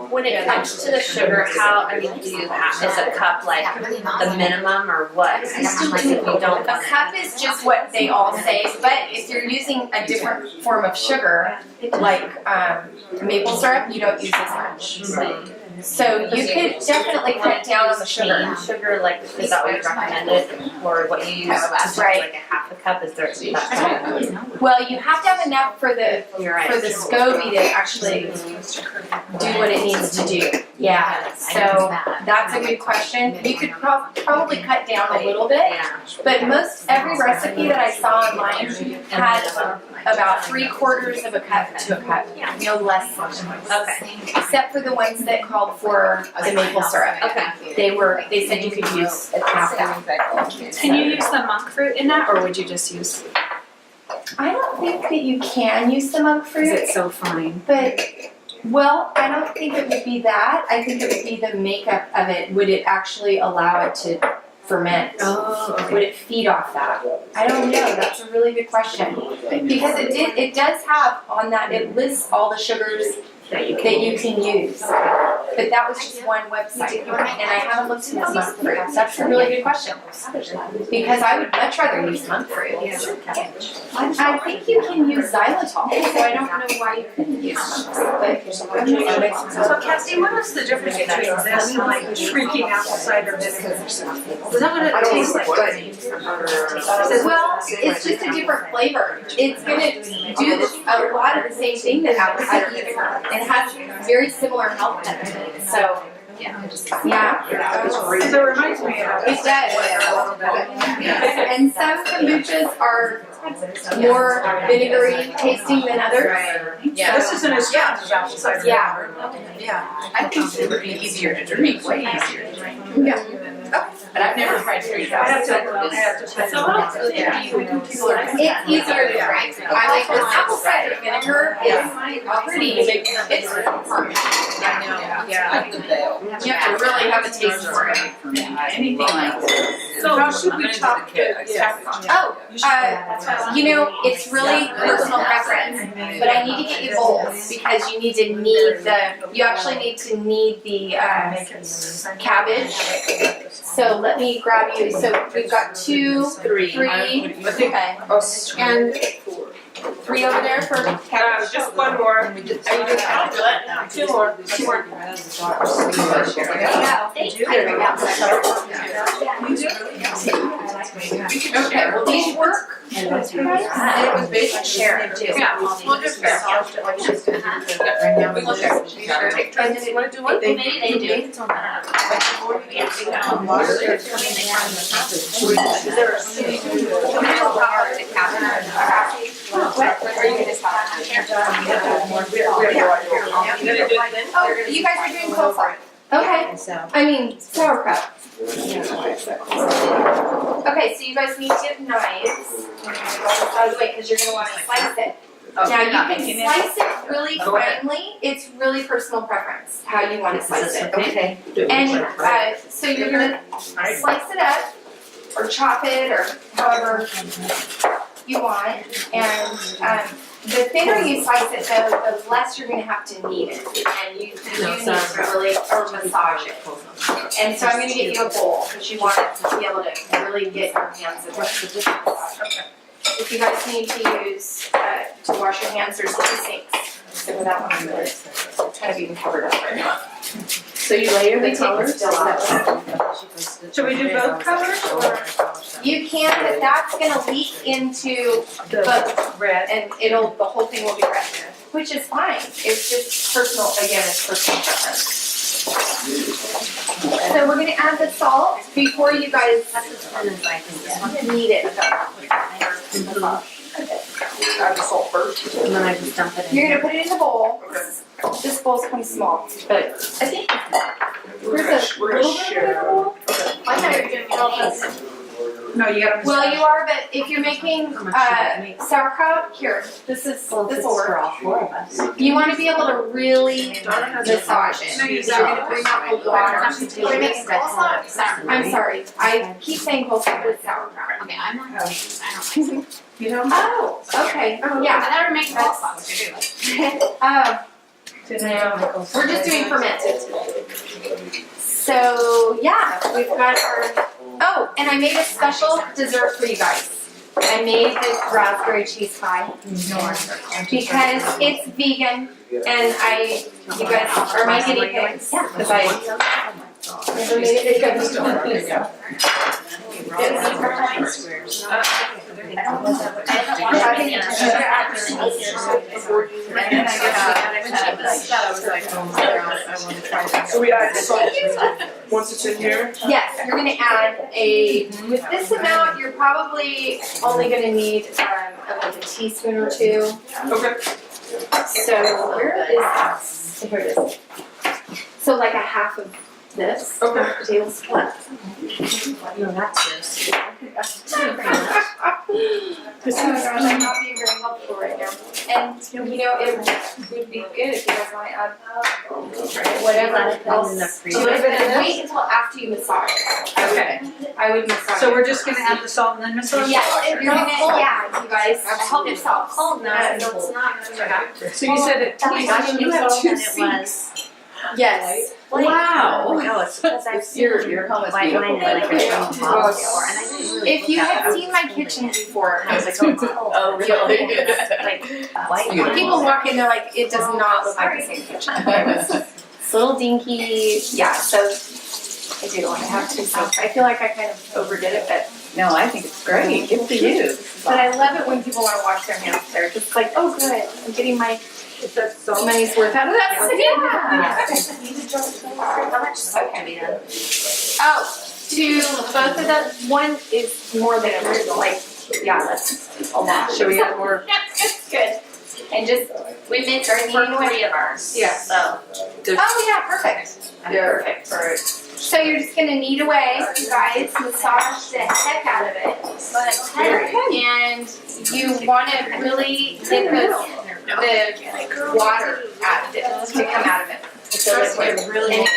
When it comes to the sugar, how, I mean, do you have, is a cup like the minimum or what? Like if you don't. a cup is just what they all say. But if you're using a different form of sugar, like maple syrup, you don't use as much. So you could definitely cut down on the sugar. Sugar, like, is that what you recommended, or what you use, just Right. like a half a cup, is there, that's Well, you have to have enough for the you're right. SCOBY to actually do what it needs to do. Yeah, so that's a good question. You could probably cut down a little bit, Yeah. but every recipe that I saw online had about 3/4 of a cup to a cup, no less. Okay. Except for the ones that called for the maple syrup. Okay. they said you could use half that. Can you use the monk fruit in that, or would you just use, I don't think that you can use the monk is fruit, it so fine? but, well, I don't think it would be that. I think it would be the makeup of it. Would it actually allow it to ferment? Oh, okay. Would it feed off that? I don't know, that's a really good question. Because it does have on that, it lists all the sugars that you can use. But that was just one website, and I haven't looked into monk fruit. That's a really good question. Because I would much rather use monk fruit. I think you can use xylitol, so I don't know why you couldn't use monk fruit. So Kassy, what is the difference between this and like drinking apple cider vinegar? Is that what it tastes like? Well, it's just a different flavor. It's gonna do a lot of the same thing that apple cider vinegar. It has very similar health benefits, so, yeah. So it reminds me of. It does. And some kombuchas are more vinegary tasting than others. Yeah. This isn't as strong as apple cider. Yeah. Yeah. I think it would be easier to drink, way easier to drink. But I've never tried to drink I have that. to. It's easier to drink. I like the apple cider vinegar is pretty, it's hard. I know, yeah. You have to really have a taste for it. Anything like that. So how should we chop the saffron? Oh, you know, it's really personal preference, but I need to get you bowls because you need to knead you actually need to knead the cabbage. So let me grab you, so we've got three, okay. And 3 over there for cabbage. Just one more. And you do Caldwell. Two more. There you go. Thank you. Okay, will these work? And it was based on Sharon too. Yeah, we'll just massage it like she's gonna do right now. We look at it. And then you wanna do what? They do. Oh, you guys are doing coleslaw. Okay, I mean sauerkraut. Okay, so you guys need to have knives. Out of the way, because you're gonna want to slice it. Now you can slice it really finely. It's really personal preference how you want to slice it. Okay. And so you're gonna slice it up, or chop it, or however you want. And the thinner you slice it, the less you're gonna have to knead it. And you do need to really, or massage it. And so I'm gonna get you a bowl, because you want it to be able to really get your hands in it. If you guys need to use, to wash your hands, there's 2 sinks. So with that one, I'm really kind of even covered up right now. So you layer the colors? Should we do both colors or? You can, but that's gonna leak into both, Red. and the whole thing will be red, which is fine. It's just personal, again, it's personal preference. So we're gonna add the salt before you guys knead it. Add the salt first. And then I just dump it in. You're gonna put it in the bowl. This bowl's kind of small, but I think there's a little bit in the bowl. I thought you were doing it all. No, you gotta. Well, you are, but if you're making sauerkraut, here, this will work. For all 4 of us. You want to be able to really massage it. No, you So you're gonna bring out the water. What makes coleslaw? Sour. I'm sorry, I keep saying coleslaw, but it's sauerkraut. Okay, I'm not, I don't like it. You know? Oh, okay, I yeah. never make coleslaw, which I do. No, we're just doing fermented. So, yeah, we've got our, oh, and I made a special dessert for you guys. I made this raspberry cheese pie. Because it's vegan, and you guys are my guinea pigs. Yeah. Because I never made it vegan. There you go. So we add salt once it's in here? Yes, you're gonna add with this amount, you're probably only gonna need like a teaspoon or 2. Okay. So where is this? Here it is. So like a half of this. Okay. Potato split. No, that's yours. Oh my gosh, I'm not being very helpful right now. And, you know, it would be good if you guys want to add whatever else in the to freezer. it, but wait until after you massage it. Okay. I would massage it. So we're just gonna add the salt and then massage? Yeah, if you're gonna, yeah, you guys, I hope it's all cold now, so it's not. So you said it Oh my takes gosh, you you have about 2 2 sinks. weeks. yes. Wow. Because I've seen Your home is white beautiful. wine like Thank you. a bottle before, and I didn't really If you look at it. had seen my kitchen before, And I was like, oh, it's cold. Oh, really? Like white wine. people walk in, they're like, it does not look like the same kitchen. It's a little dinky, yeah, so I do, I have 2 sinks. I feel like I kind of overdid it, but No, I think it's great. Good for you. But I love it when people want to wash their hands. They're just like, oh, good, I'm getting my money's worth out of that. How much salt do we add? Oh, to both of them, one is more than like, yeah, that's a lot. Should we add more? It's good. And just, We made for 3 of ours. Yeah. So. oh yeah, perfect. Perfect. Alright. So you're just gonna knead away, you guys, massage the heck out of it. And you wanna really get the water out of it, to come out of it. So it will, and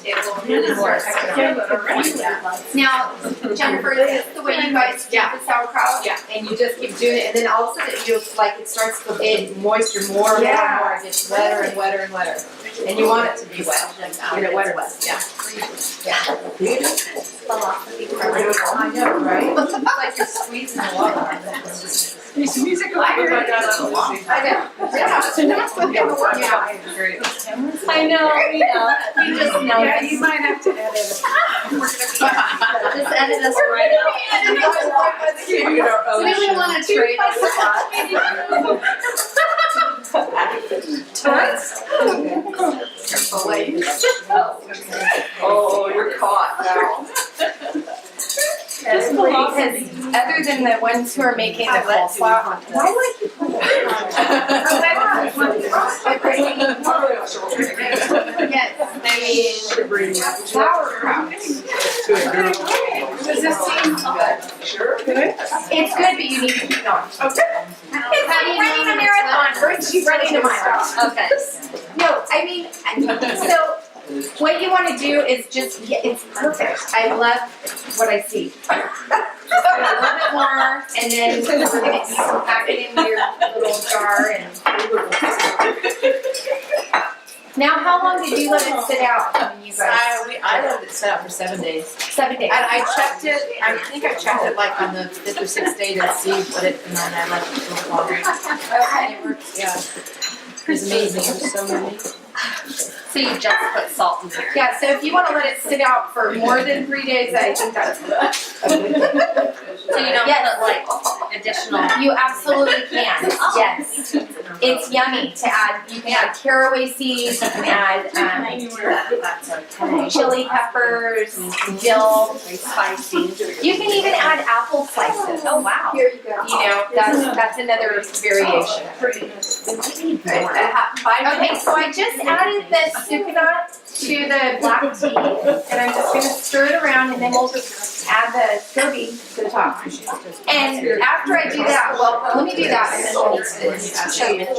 it will really work. Now, Jennifer, is this the way you guys do the sauerkraut? Yeah, and you just keep doing it, and then all of a sudden you like it starts to get moisture more and more and more. It gets wetter and wetter and wetter, and you want it to be wet. Get it wetter, yeah. I know, right? It's like you're squeezing the water. These musical. I heard it. I know. Yeah. I know. We just know. Yeah, you might have to edit it. Just edit us right out. Do we want to trade Oh, you're caught now. Because other than the ones who are making the coleslaw, why do I keep putting Yes, I mean, sauerkraut. Does this seem sure? Good. It's good, but you need to keep going. Okay. It's like running a marathon versus running a mile. Okay. No, I mean, so what you want to do is just, yeah, it's perfect. I love what I see. Just a little bit more, and then we're gonna, you can pack it in your little jar and. Now, how long did you let it sit out? You guys? I let it sit out for 7 days. 7 days. I checked it, I think I checked it like on the 5th or 6th day to see what it, and then I left it a little longer. Okay. It worked, yeah. It was amazing, it was so yummy. So you just put salt in here. Yeah, so if you want to let it sit out for more than 3 days, I think that's good. So you don't put like additional. You absolutely can. Yes. It's yummy to add. You can add caraway seeds, you can add That's okay. chili peppers, dill, spicy. You can even add apple slices. Oh wow. Here you go. You know, that's another variation. Okay, so I just added the sucanat to the black tea, and I'm just gonna stir it around, and then we'll just add the SCOBY to the top. And after I do that, well, let me do that, and then we'll show you the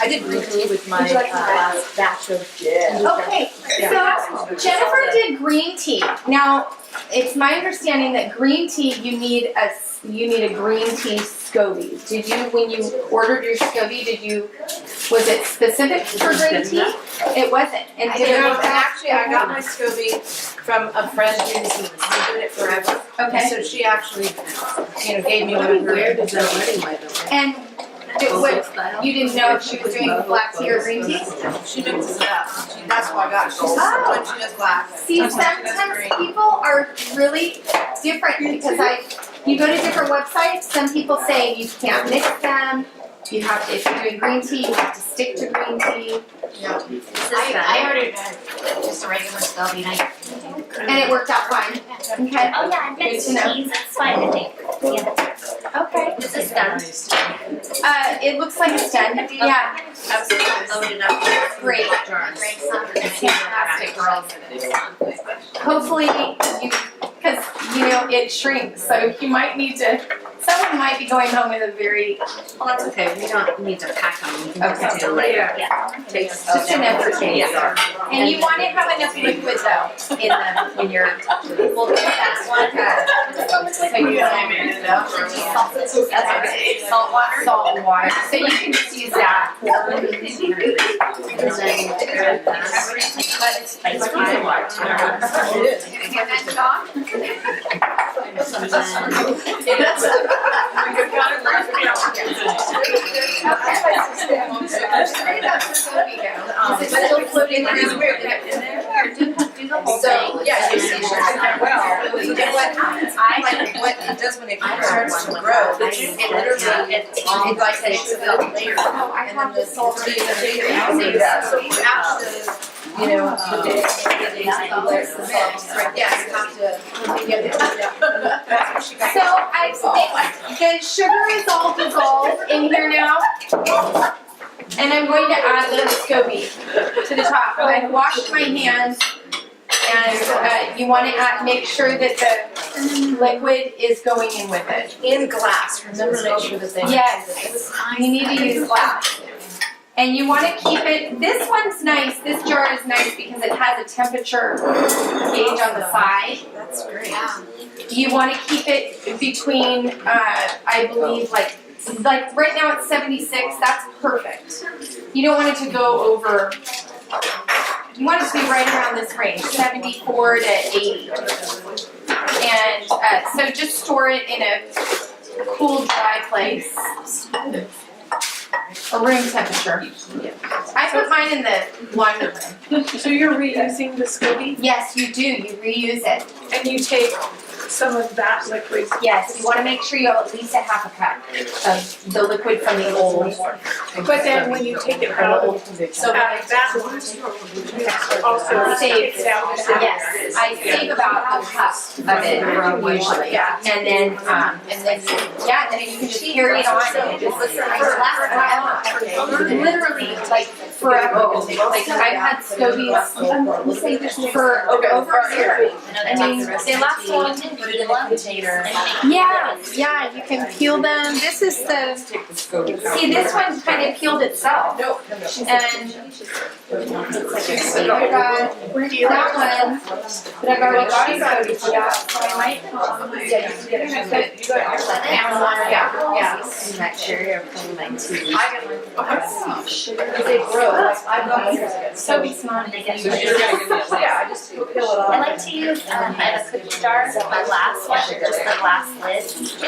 I did green tea with my last batch of. Okay, so Jennifer did green tea. Now, it's my understanding that green tea, you need a green tea SCOBY. Did you, when you ordered your SCOBY, was it specific for green tea? It wasn't. And did it? Actually, I got my SCOBY from a friend who's been doing it forever. Okay. So she actually, gave me one of her. Where does that wedding And you didn't know if she was doing black tea or green tea? She mixes it up. That's what I got. When she does black. See, sometimes people are really different because you go to different websites, some people say you can't mix them. You have to, if you're doing green tea, you have to stick to green tea. I ordered just a regular SCOBY and And it worked out fine. Okay. Oh yeah, next Good to know. cheese, that's fine, I think. Yeah. Okay. Is this done? It looks like it's done. Yeah. I was loaded up with Great. jars. Fantastic. Hopefully because it shrinks, so you might need to. Someone might be going home with a very. Well, that's okay, we don't need to pack them, we can Okay. just do later. Just enough for taste. Yeah. And you want to have enough liquid though in your. We'll do that one. So you That's okay. salt water. Salt and water. So you can just use that. Is it still floating around? Do the whole So, thing. yeah, you see, what happens, what it does when it starts to grow, it literally, it like takes a layer. And then the salt is so you have to, yeah, you have to get it. That's what she got. So I think the sugar is all dissolved in here now. And I'm going to add the SCOBY to the top. I've washed my hands, and you want to make sure that the liquid is going in with it. In glass, remember to make sure that they. Yes, you need to use glass. And you want to keep it, this one's nice, this jar is nice because it has a temperature gauge on the side. That's great. You want to keep it between, I believe, like right now it's 76, that's perfect. You don't want it to go over, you want it to be right around this range, 74 to 80. And so just store it in a cool, dry place. Or room temperature. I put mine in the laundry room. So you're reusing the SCOBY Yes, you do, you reuse it. and you take some of that liquid. Yes, you want to make sure you have at least a half a cup of the liquid from the old. But then when you take it out of So that one, you also Save. take it out. Yes, I save about a cup of it usually. Yeah. And then you can just carry it on and it just lasts a while. Literally, like forever. Like I've had SCOBYs for over a year. I mean, they last long. put it in a container. Yeah, you can peel them. This is the, see, this one kind of peeled itself. And I got that one, but I've already got a SCOBY, yeah, so I might, And that cherry are playing my tea. They grow. I've got SCOBY's not. Yeah, I just peel it off. I like to use, I have a cookie jar, my glass one, just the glass lid.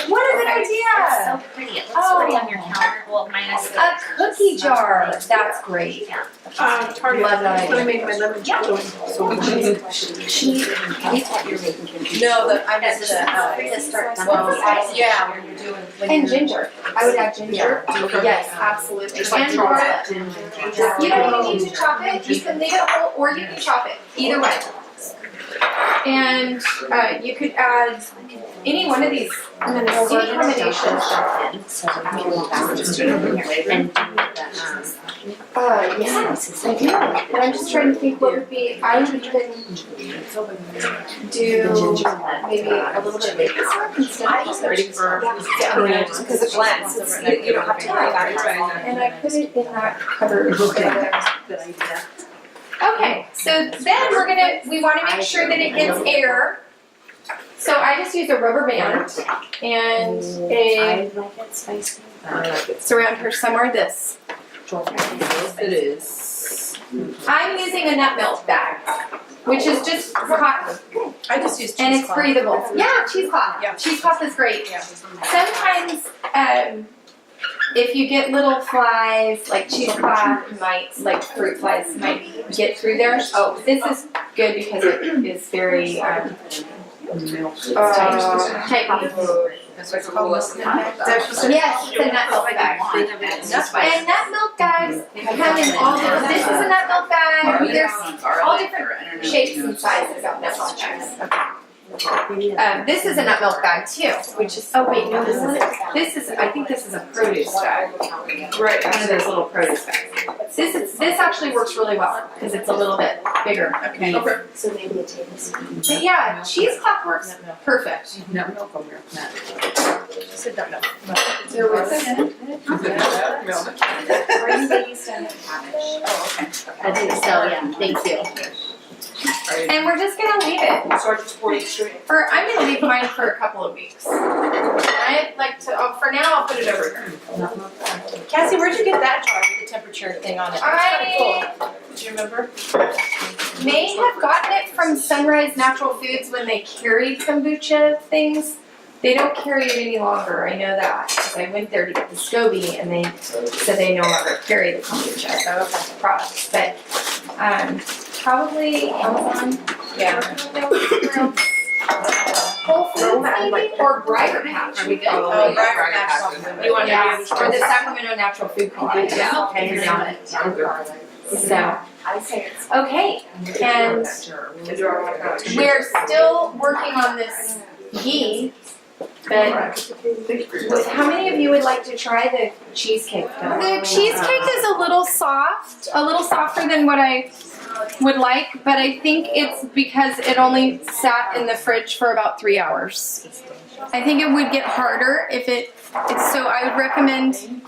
What a good idea! It's so pretty, it looks pretty on your counter, well, minus the. A cookie jar, that's great. Yeah. Target, Love that that's what I made my lemon chip doing. No, I meant To start yeah, when you're doing. And ginger, I would add ginger. Yes, absolutely. And garlic. You don't even need to chop it, you can leave it whole, or you can chop it, either way. And you could add any one of these, any combination. Yes, I do. And I'm just trying to think what would be, I would even do maybe a little bit of baking syrup instead of Just because it blends, you don't have to worry about it. and I put it in that cupboard. Okay, so then we want to make sure that it gets air. So I just use a rubber band and it's around her somewhere this. It is. I'm using a nut milk bag, which is just cotton. I just use cheesecloth. And it's breathable. Yeah, cheesecloth. Yeah. Cheesecloth is great. Sometimes, if you get little flies, like cheesecloth might, like fruit flies might get through there. Oh, this is good because it is very Type B. That's what's called milk bag. Yes, it's a nut milk bag. And nut milk bags come in all different, this is a nut milk bag, there's all different shapes and sizes of nut milk bags. This is a nut milk bag too, which is, oh wait, no, this is, I think this is a produce bag. Right, one of those little produce bags. This actually works really well, because it's a little bit bigger. Okay. So maybe a tablespoon. But yeah, cheesecloth works perfect. Nut milk or milk nut? She said no. There was I think so, yeah, thank you. and we're just gonna leave it. Sergeant's 40th Street. Or I'm gonna leave mine for a couple of weeks. I like to, for now, I'll put it over here. Kassy, where'd you get that jar with the temperature thing on it? I That's kinda cool. Do you remember? may have gotten it from Sunrise Natural Foods when they carried kombucha things. They don't carry it any longer, I know that, because I went there to get the SCOBY and they said they no longer carry the kombucha products, but, probably Amazon. Yeah. Whole Foods maybe, or Briar Patch even. Oh, Briar Patch. You want to Yeah, use or the Sacramento Natural Food Company, yeah, hands down. So, okay, and we're still working on this ghee, but how many of you would like to try the cheesecake though? The cheesecake is a little softer than what I would like, but I think it's because it only sat in the fridge for about 3 hours. I think it would get harder if so I would recommend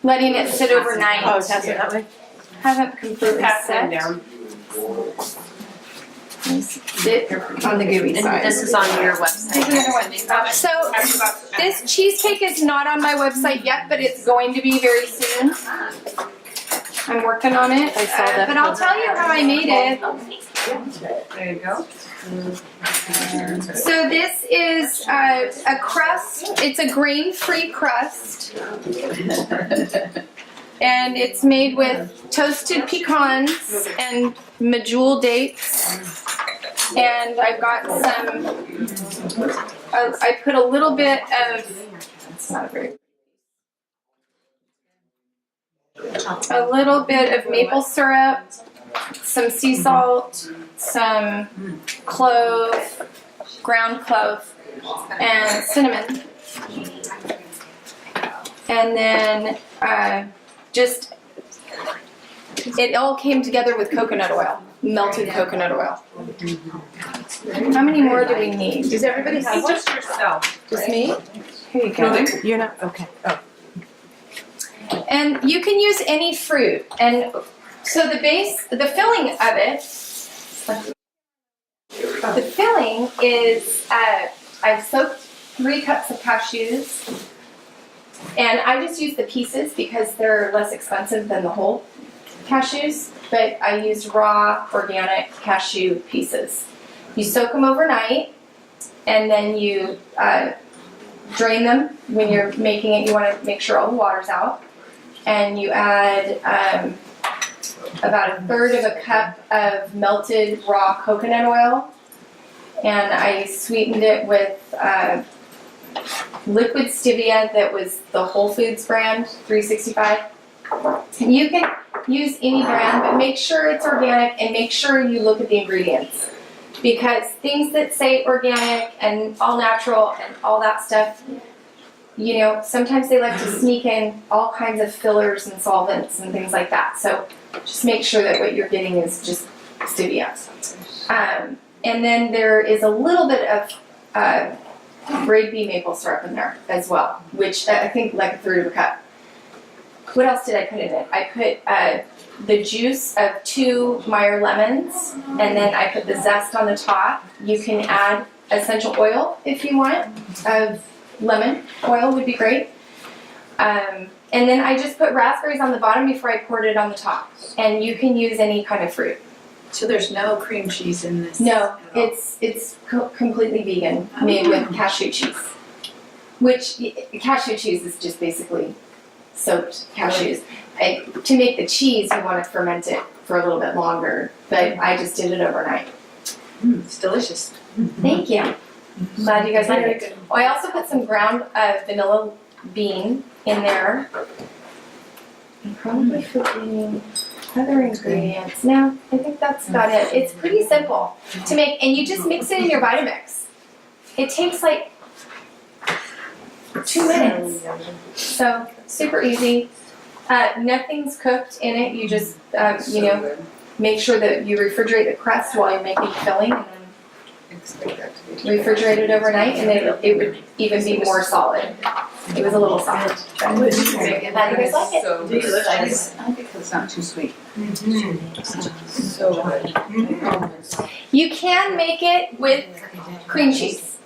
letting it sit overnight. Oh, pass it that way. Haven't completely set. Sit on the gooey And side. this is on your website. So this cheesecake is not on my website yet, but it's going to be very soon. I'm working on it, I saw that. but I'll tell you how I made it. There you go. So this is a crust. It's a grain-free crust, and it's made with toasted pecans and medjool dates. And I've got some. I put a little bit of. It's not very. A little bit of maple syrup, some sea salt, some clove, ground clove, and cinnamon. And then it all came together with coconut oil, melted coconut oil. How many more do we need? Does everybody have one? Just yourself. Just me? Here you go. You're not, okay. Oh. And you can use any fruit. And so the filling of it, the filling is, I've soaked 3 cups of cashews. And I just use the pieces because they're less expensive than the whole cashews. But I used raw, organic cashew pieces. You soak them overnight, and then you drain them. When you're making it, you want to make sure all the water's out. And you add about 1/3 of a cup of melted raw coconut oil. And I sweetened it with liquid stevia that was the Whole Foods brand, 365. And you can use any brand, but make sure it's organic and make sure you look at the ingredients. Because things that say organic and all natural and all that stuff, you know, sometimes they like to sneak in all kinds of fillers and solvents and things like that. So just make sure that what you're getting is just stevia. And then there is a little bit of grade B maple syrup in there as well, which I think like 1/3 of a cup. What else did I put in it? I put the juice of 2 Meyer lemons, and then I put the zest on the top. You can add essential oil if you want. Lemon oil would be great. And then I just put raspberries on the bottom before I poured it on the top. And you can use any kind of fruit. So there's no cream cheese in this? No, it's completely vegan, made with cashew cheese. Which, cashew cheese is just basically soaked cashews. To make the cheese, you want to ferment it for a little bit longer, but I just did it overnight. It's delicious. Thank you. Glad you guys like it. Oh, I also put some ground vanilla bean in there. I'm probably forgetting other ingredients. No, I think that's about it. It's pretty simple to make, and you just mix it in your Vitamix. It takes like 2 minutes. So super easy. Nothing's cooked in it. You just, make sure that you refrigerate the crust while you're making filling, and then refrigerate it overnight, and then it would even be more solid. It was a little soft. Glad you guys like it. So delicious. I think it's not too sweet. So good. You can make it with cream cheese.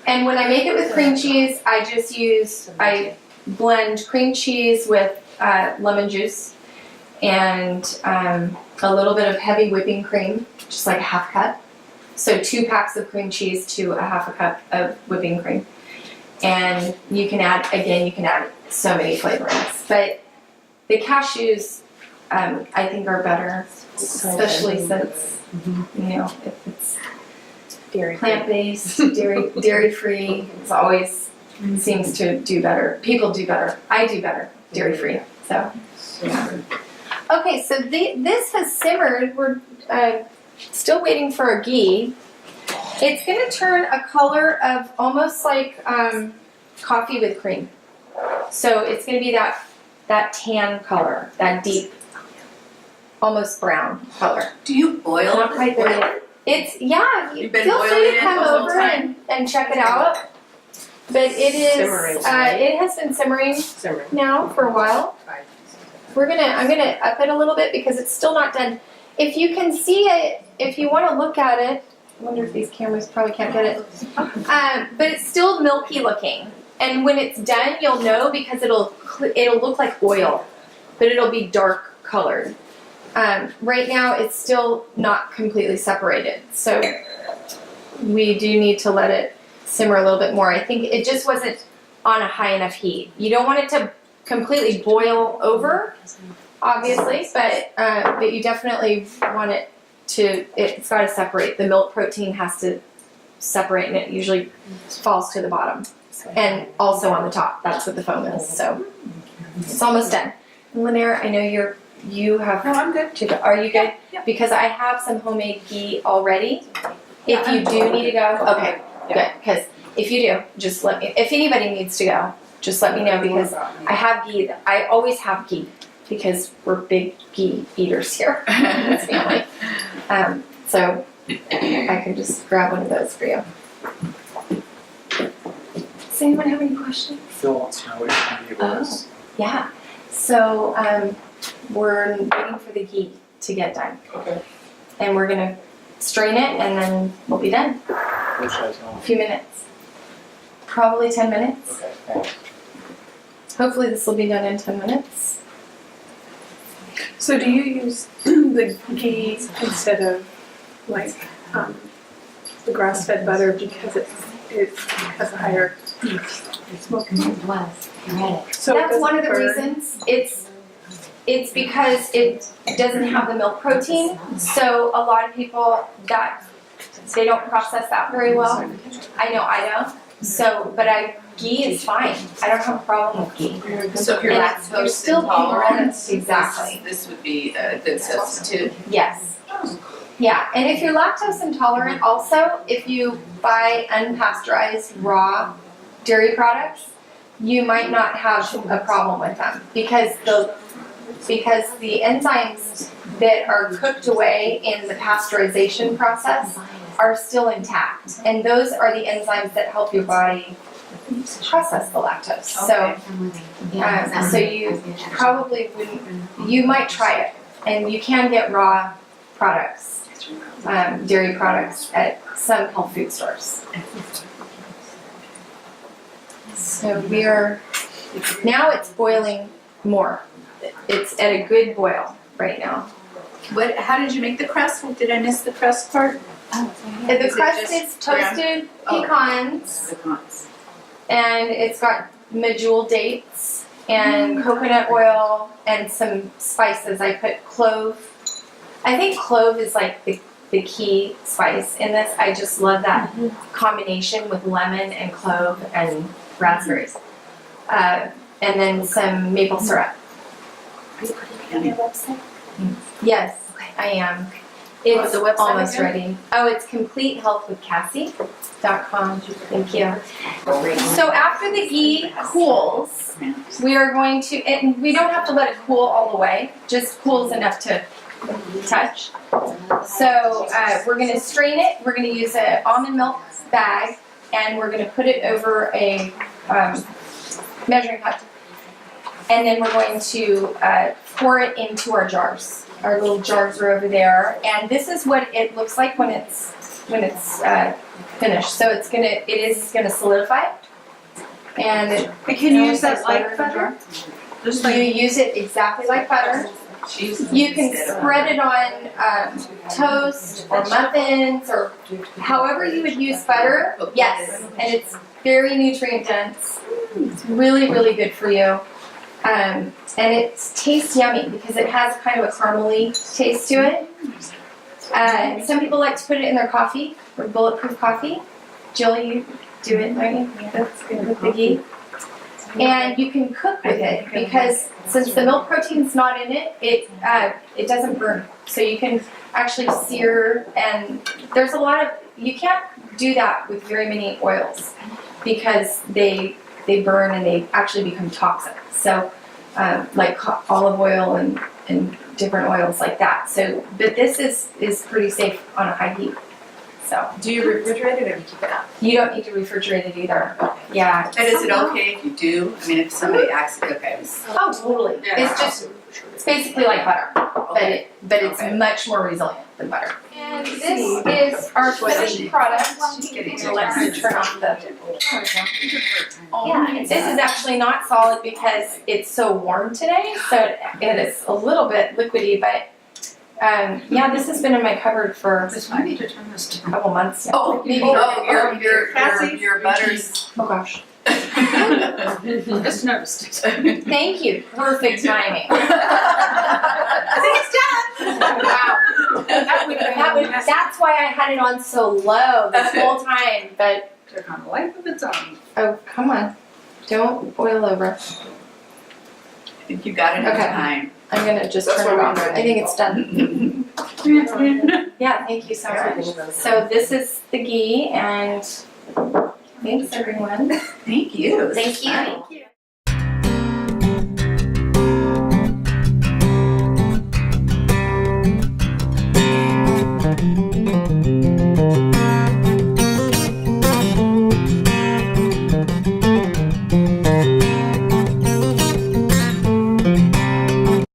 And when I make it with cream cheese, I blend cream cheese with lemon juice and a little bit of heavy whipping cream, just like a half cup. So 2 packs of cream cheese to a half a cup of whipping cream. And you can add so many flavorings. But the cashews, I think are better, especially since, if it's plant-based, dairy-free, it's always seems to do better. People do better. I do better dairy-free. So, yeah. Okay, so this has simmered. We're still waiting for our ghee. It's going to turn a color of almost like coffee with cream. So it's going to be that tan color, that deep, almost brown color. Do you boil Not quite there yet. It's, yeah, You've been feel free boiling to it come the whole over time? and check it out. But it is, Simmering, right? it has been simmering now for a while. I'm gonna up it a little bit because it's still not done. If you can see it, if you want to look at it, I wonder if these cameras probably can't get it. But it's still milky looking. And when it's done, you'll know because it'll look like oil, but it'll be dark colored. Right now, it's still not completely separated. So we do need to let it simmer a little bit more. I think it just wasn't on a high enough heat. You don't want it to completely boil over, obviously, but you definitely want it to, it's got to separate. The milk protein has to separate, and it usually falls to the bottom. And also on the top. That's what the foam is. So it's almost done. Linaire, I know you have. No, I'm good. To go. Are you good? Yeah. Because I have some homemade ghee already. If you do need to go, okay, good. Because if you do, just let me. If anybody needs to go, just let me know because I have ghee. I always have ghee because we're big ghee eaters here in this family. So I can just grab one of those for you. Does anyone have any questions? Phil wants to know what your ghee was. Yeah. So we're waiting for the ghee to get done. Okay. And we're gonna strain it and then we'll be done. What should I tell A him? few minutes. Probably 10 minutes. Okay, thanks. Hopefully this will be done in 10 minutes. So do you use the ghee instead of like the grass-fed butter because it has a higher smoke? It was. I read it. So it That's one of the doesn't burn? reasons. It's because it doesn't have the milk protein. So a lot of people that they don't process that very well. I know I don't. So, but ghee is fine. I don't have a problem with ghee. So if you're And you're lactose still intolerant, exactly. this would be a good substitute. Yes. Yeah, and if you're lactose intolerant also, if you buy unpasteurized raw dairy products, you might not have a problem with them because the enzymes that are cooked away in the pasteurization process are still intact. And those are the enzymes that help your body process the lactose. So you probably wouldn't, you might try it. And you can get raw products, dairy products at some health food stores. So now it's boiling more. It's at a good boil right now. How did you make the crust? Did I miss the crust part? And the Is it crust just is toasted pecans, Pecans. and it's got medjool dates and coconut oil and some spices. I put clove. I think clove is like the key spice in this. I just love that combination with lemon and clove and raspberries. And then some maple syrup. Are you putting it on your website? Yes, I am. It's the website almost again? ready. Oh, it's CompleteHealthWithKassy.com. Thank you. So after the ghee cools, we are going to, and we don't have to let it cool all the way, just cools enough to touch. So we're going to strain it. We're going to use an almond milk bag, and we're going to put it over a measuring cup. And then we're going to pour it into our jars. Our little jars are over there, and this is what it looks like when it's finished. So it is gonna solidify, and Can you use that like butter? Just you use it exactly like butter. You can spread it on toast or muffins or however you would use butter. Yes, and it's very nutrient dense. It's really, really good for you. And it tastes yummy because it has kind of a caramely taste to it. Some people like to put it in their coffee or bulletproof coffee. Jill, you do it, don't you? That's good with the ghee. And you can cook with it because since the milk protein's not in it, it doesn't burn. So you can actually sear, and there's a lot of, you can't do that with very many oils because they burn and they actually become toxic. So like olive oil and different oils like that. So, but this is pretty safe on a high heat. So Do you refrigerate it or do you keep it out? you don't need to refrigerate it either. Yeah. And is it okay if you do? I mean, if somebody asks, okay. Oh, totally. It's basically like butter, but it's much more resilient than butter. And this is our finished product. Let's turn off the. Yeah, this is actually not solid because it's so warm today, so it is a little bit liquidy, but yeah, this has been in my cupboard for I need to turn this a down. couple months now. Oh, maybe. your butters. Oh gosh. Just noticed it. Thank you. Perfect timing. I think it's done. Wow. That's why I had it on so low this whole time, but Took on a life of its own. oh, come on. Don't boil over. I think you got it in Okay. time. I'm gonna just turn it off. I think it's done. Yeah, thank you so much. So this is the ghee, and thanks everyone. Thank you. Thank you.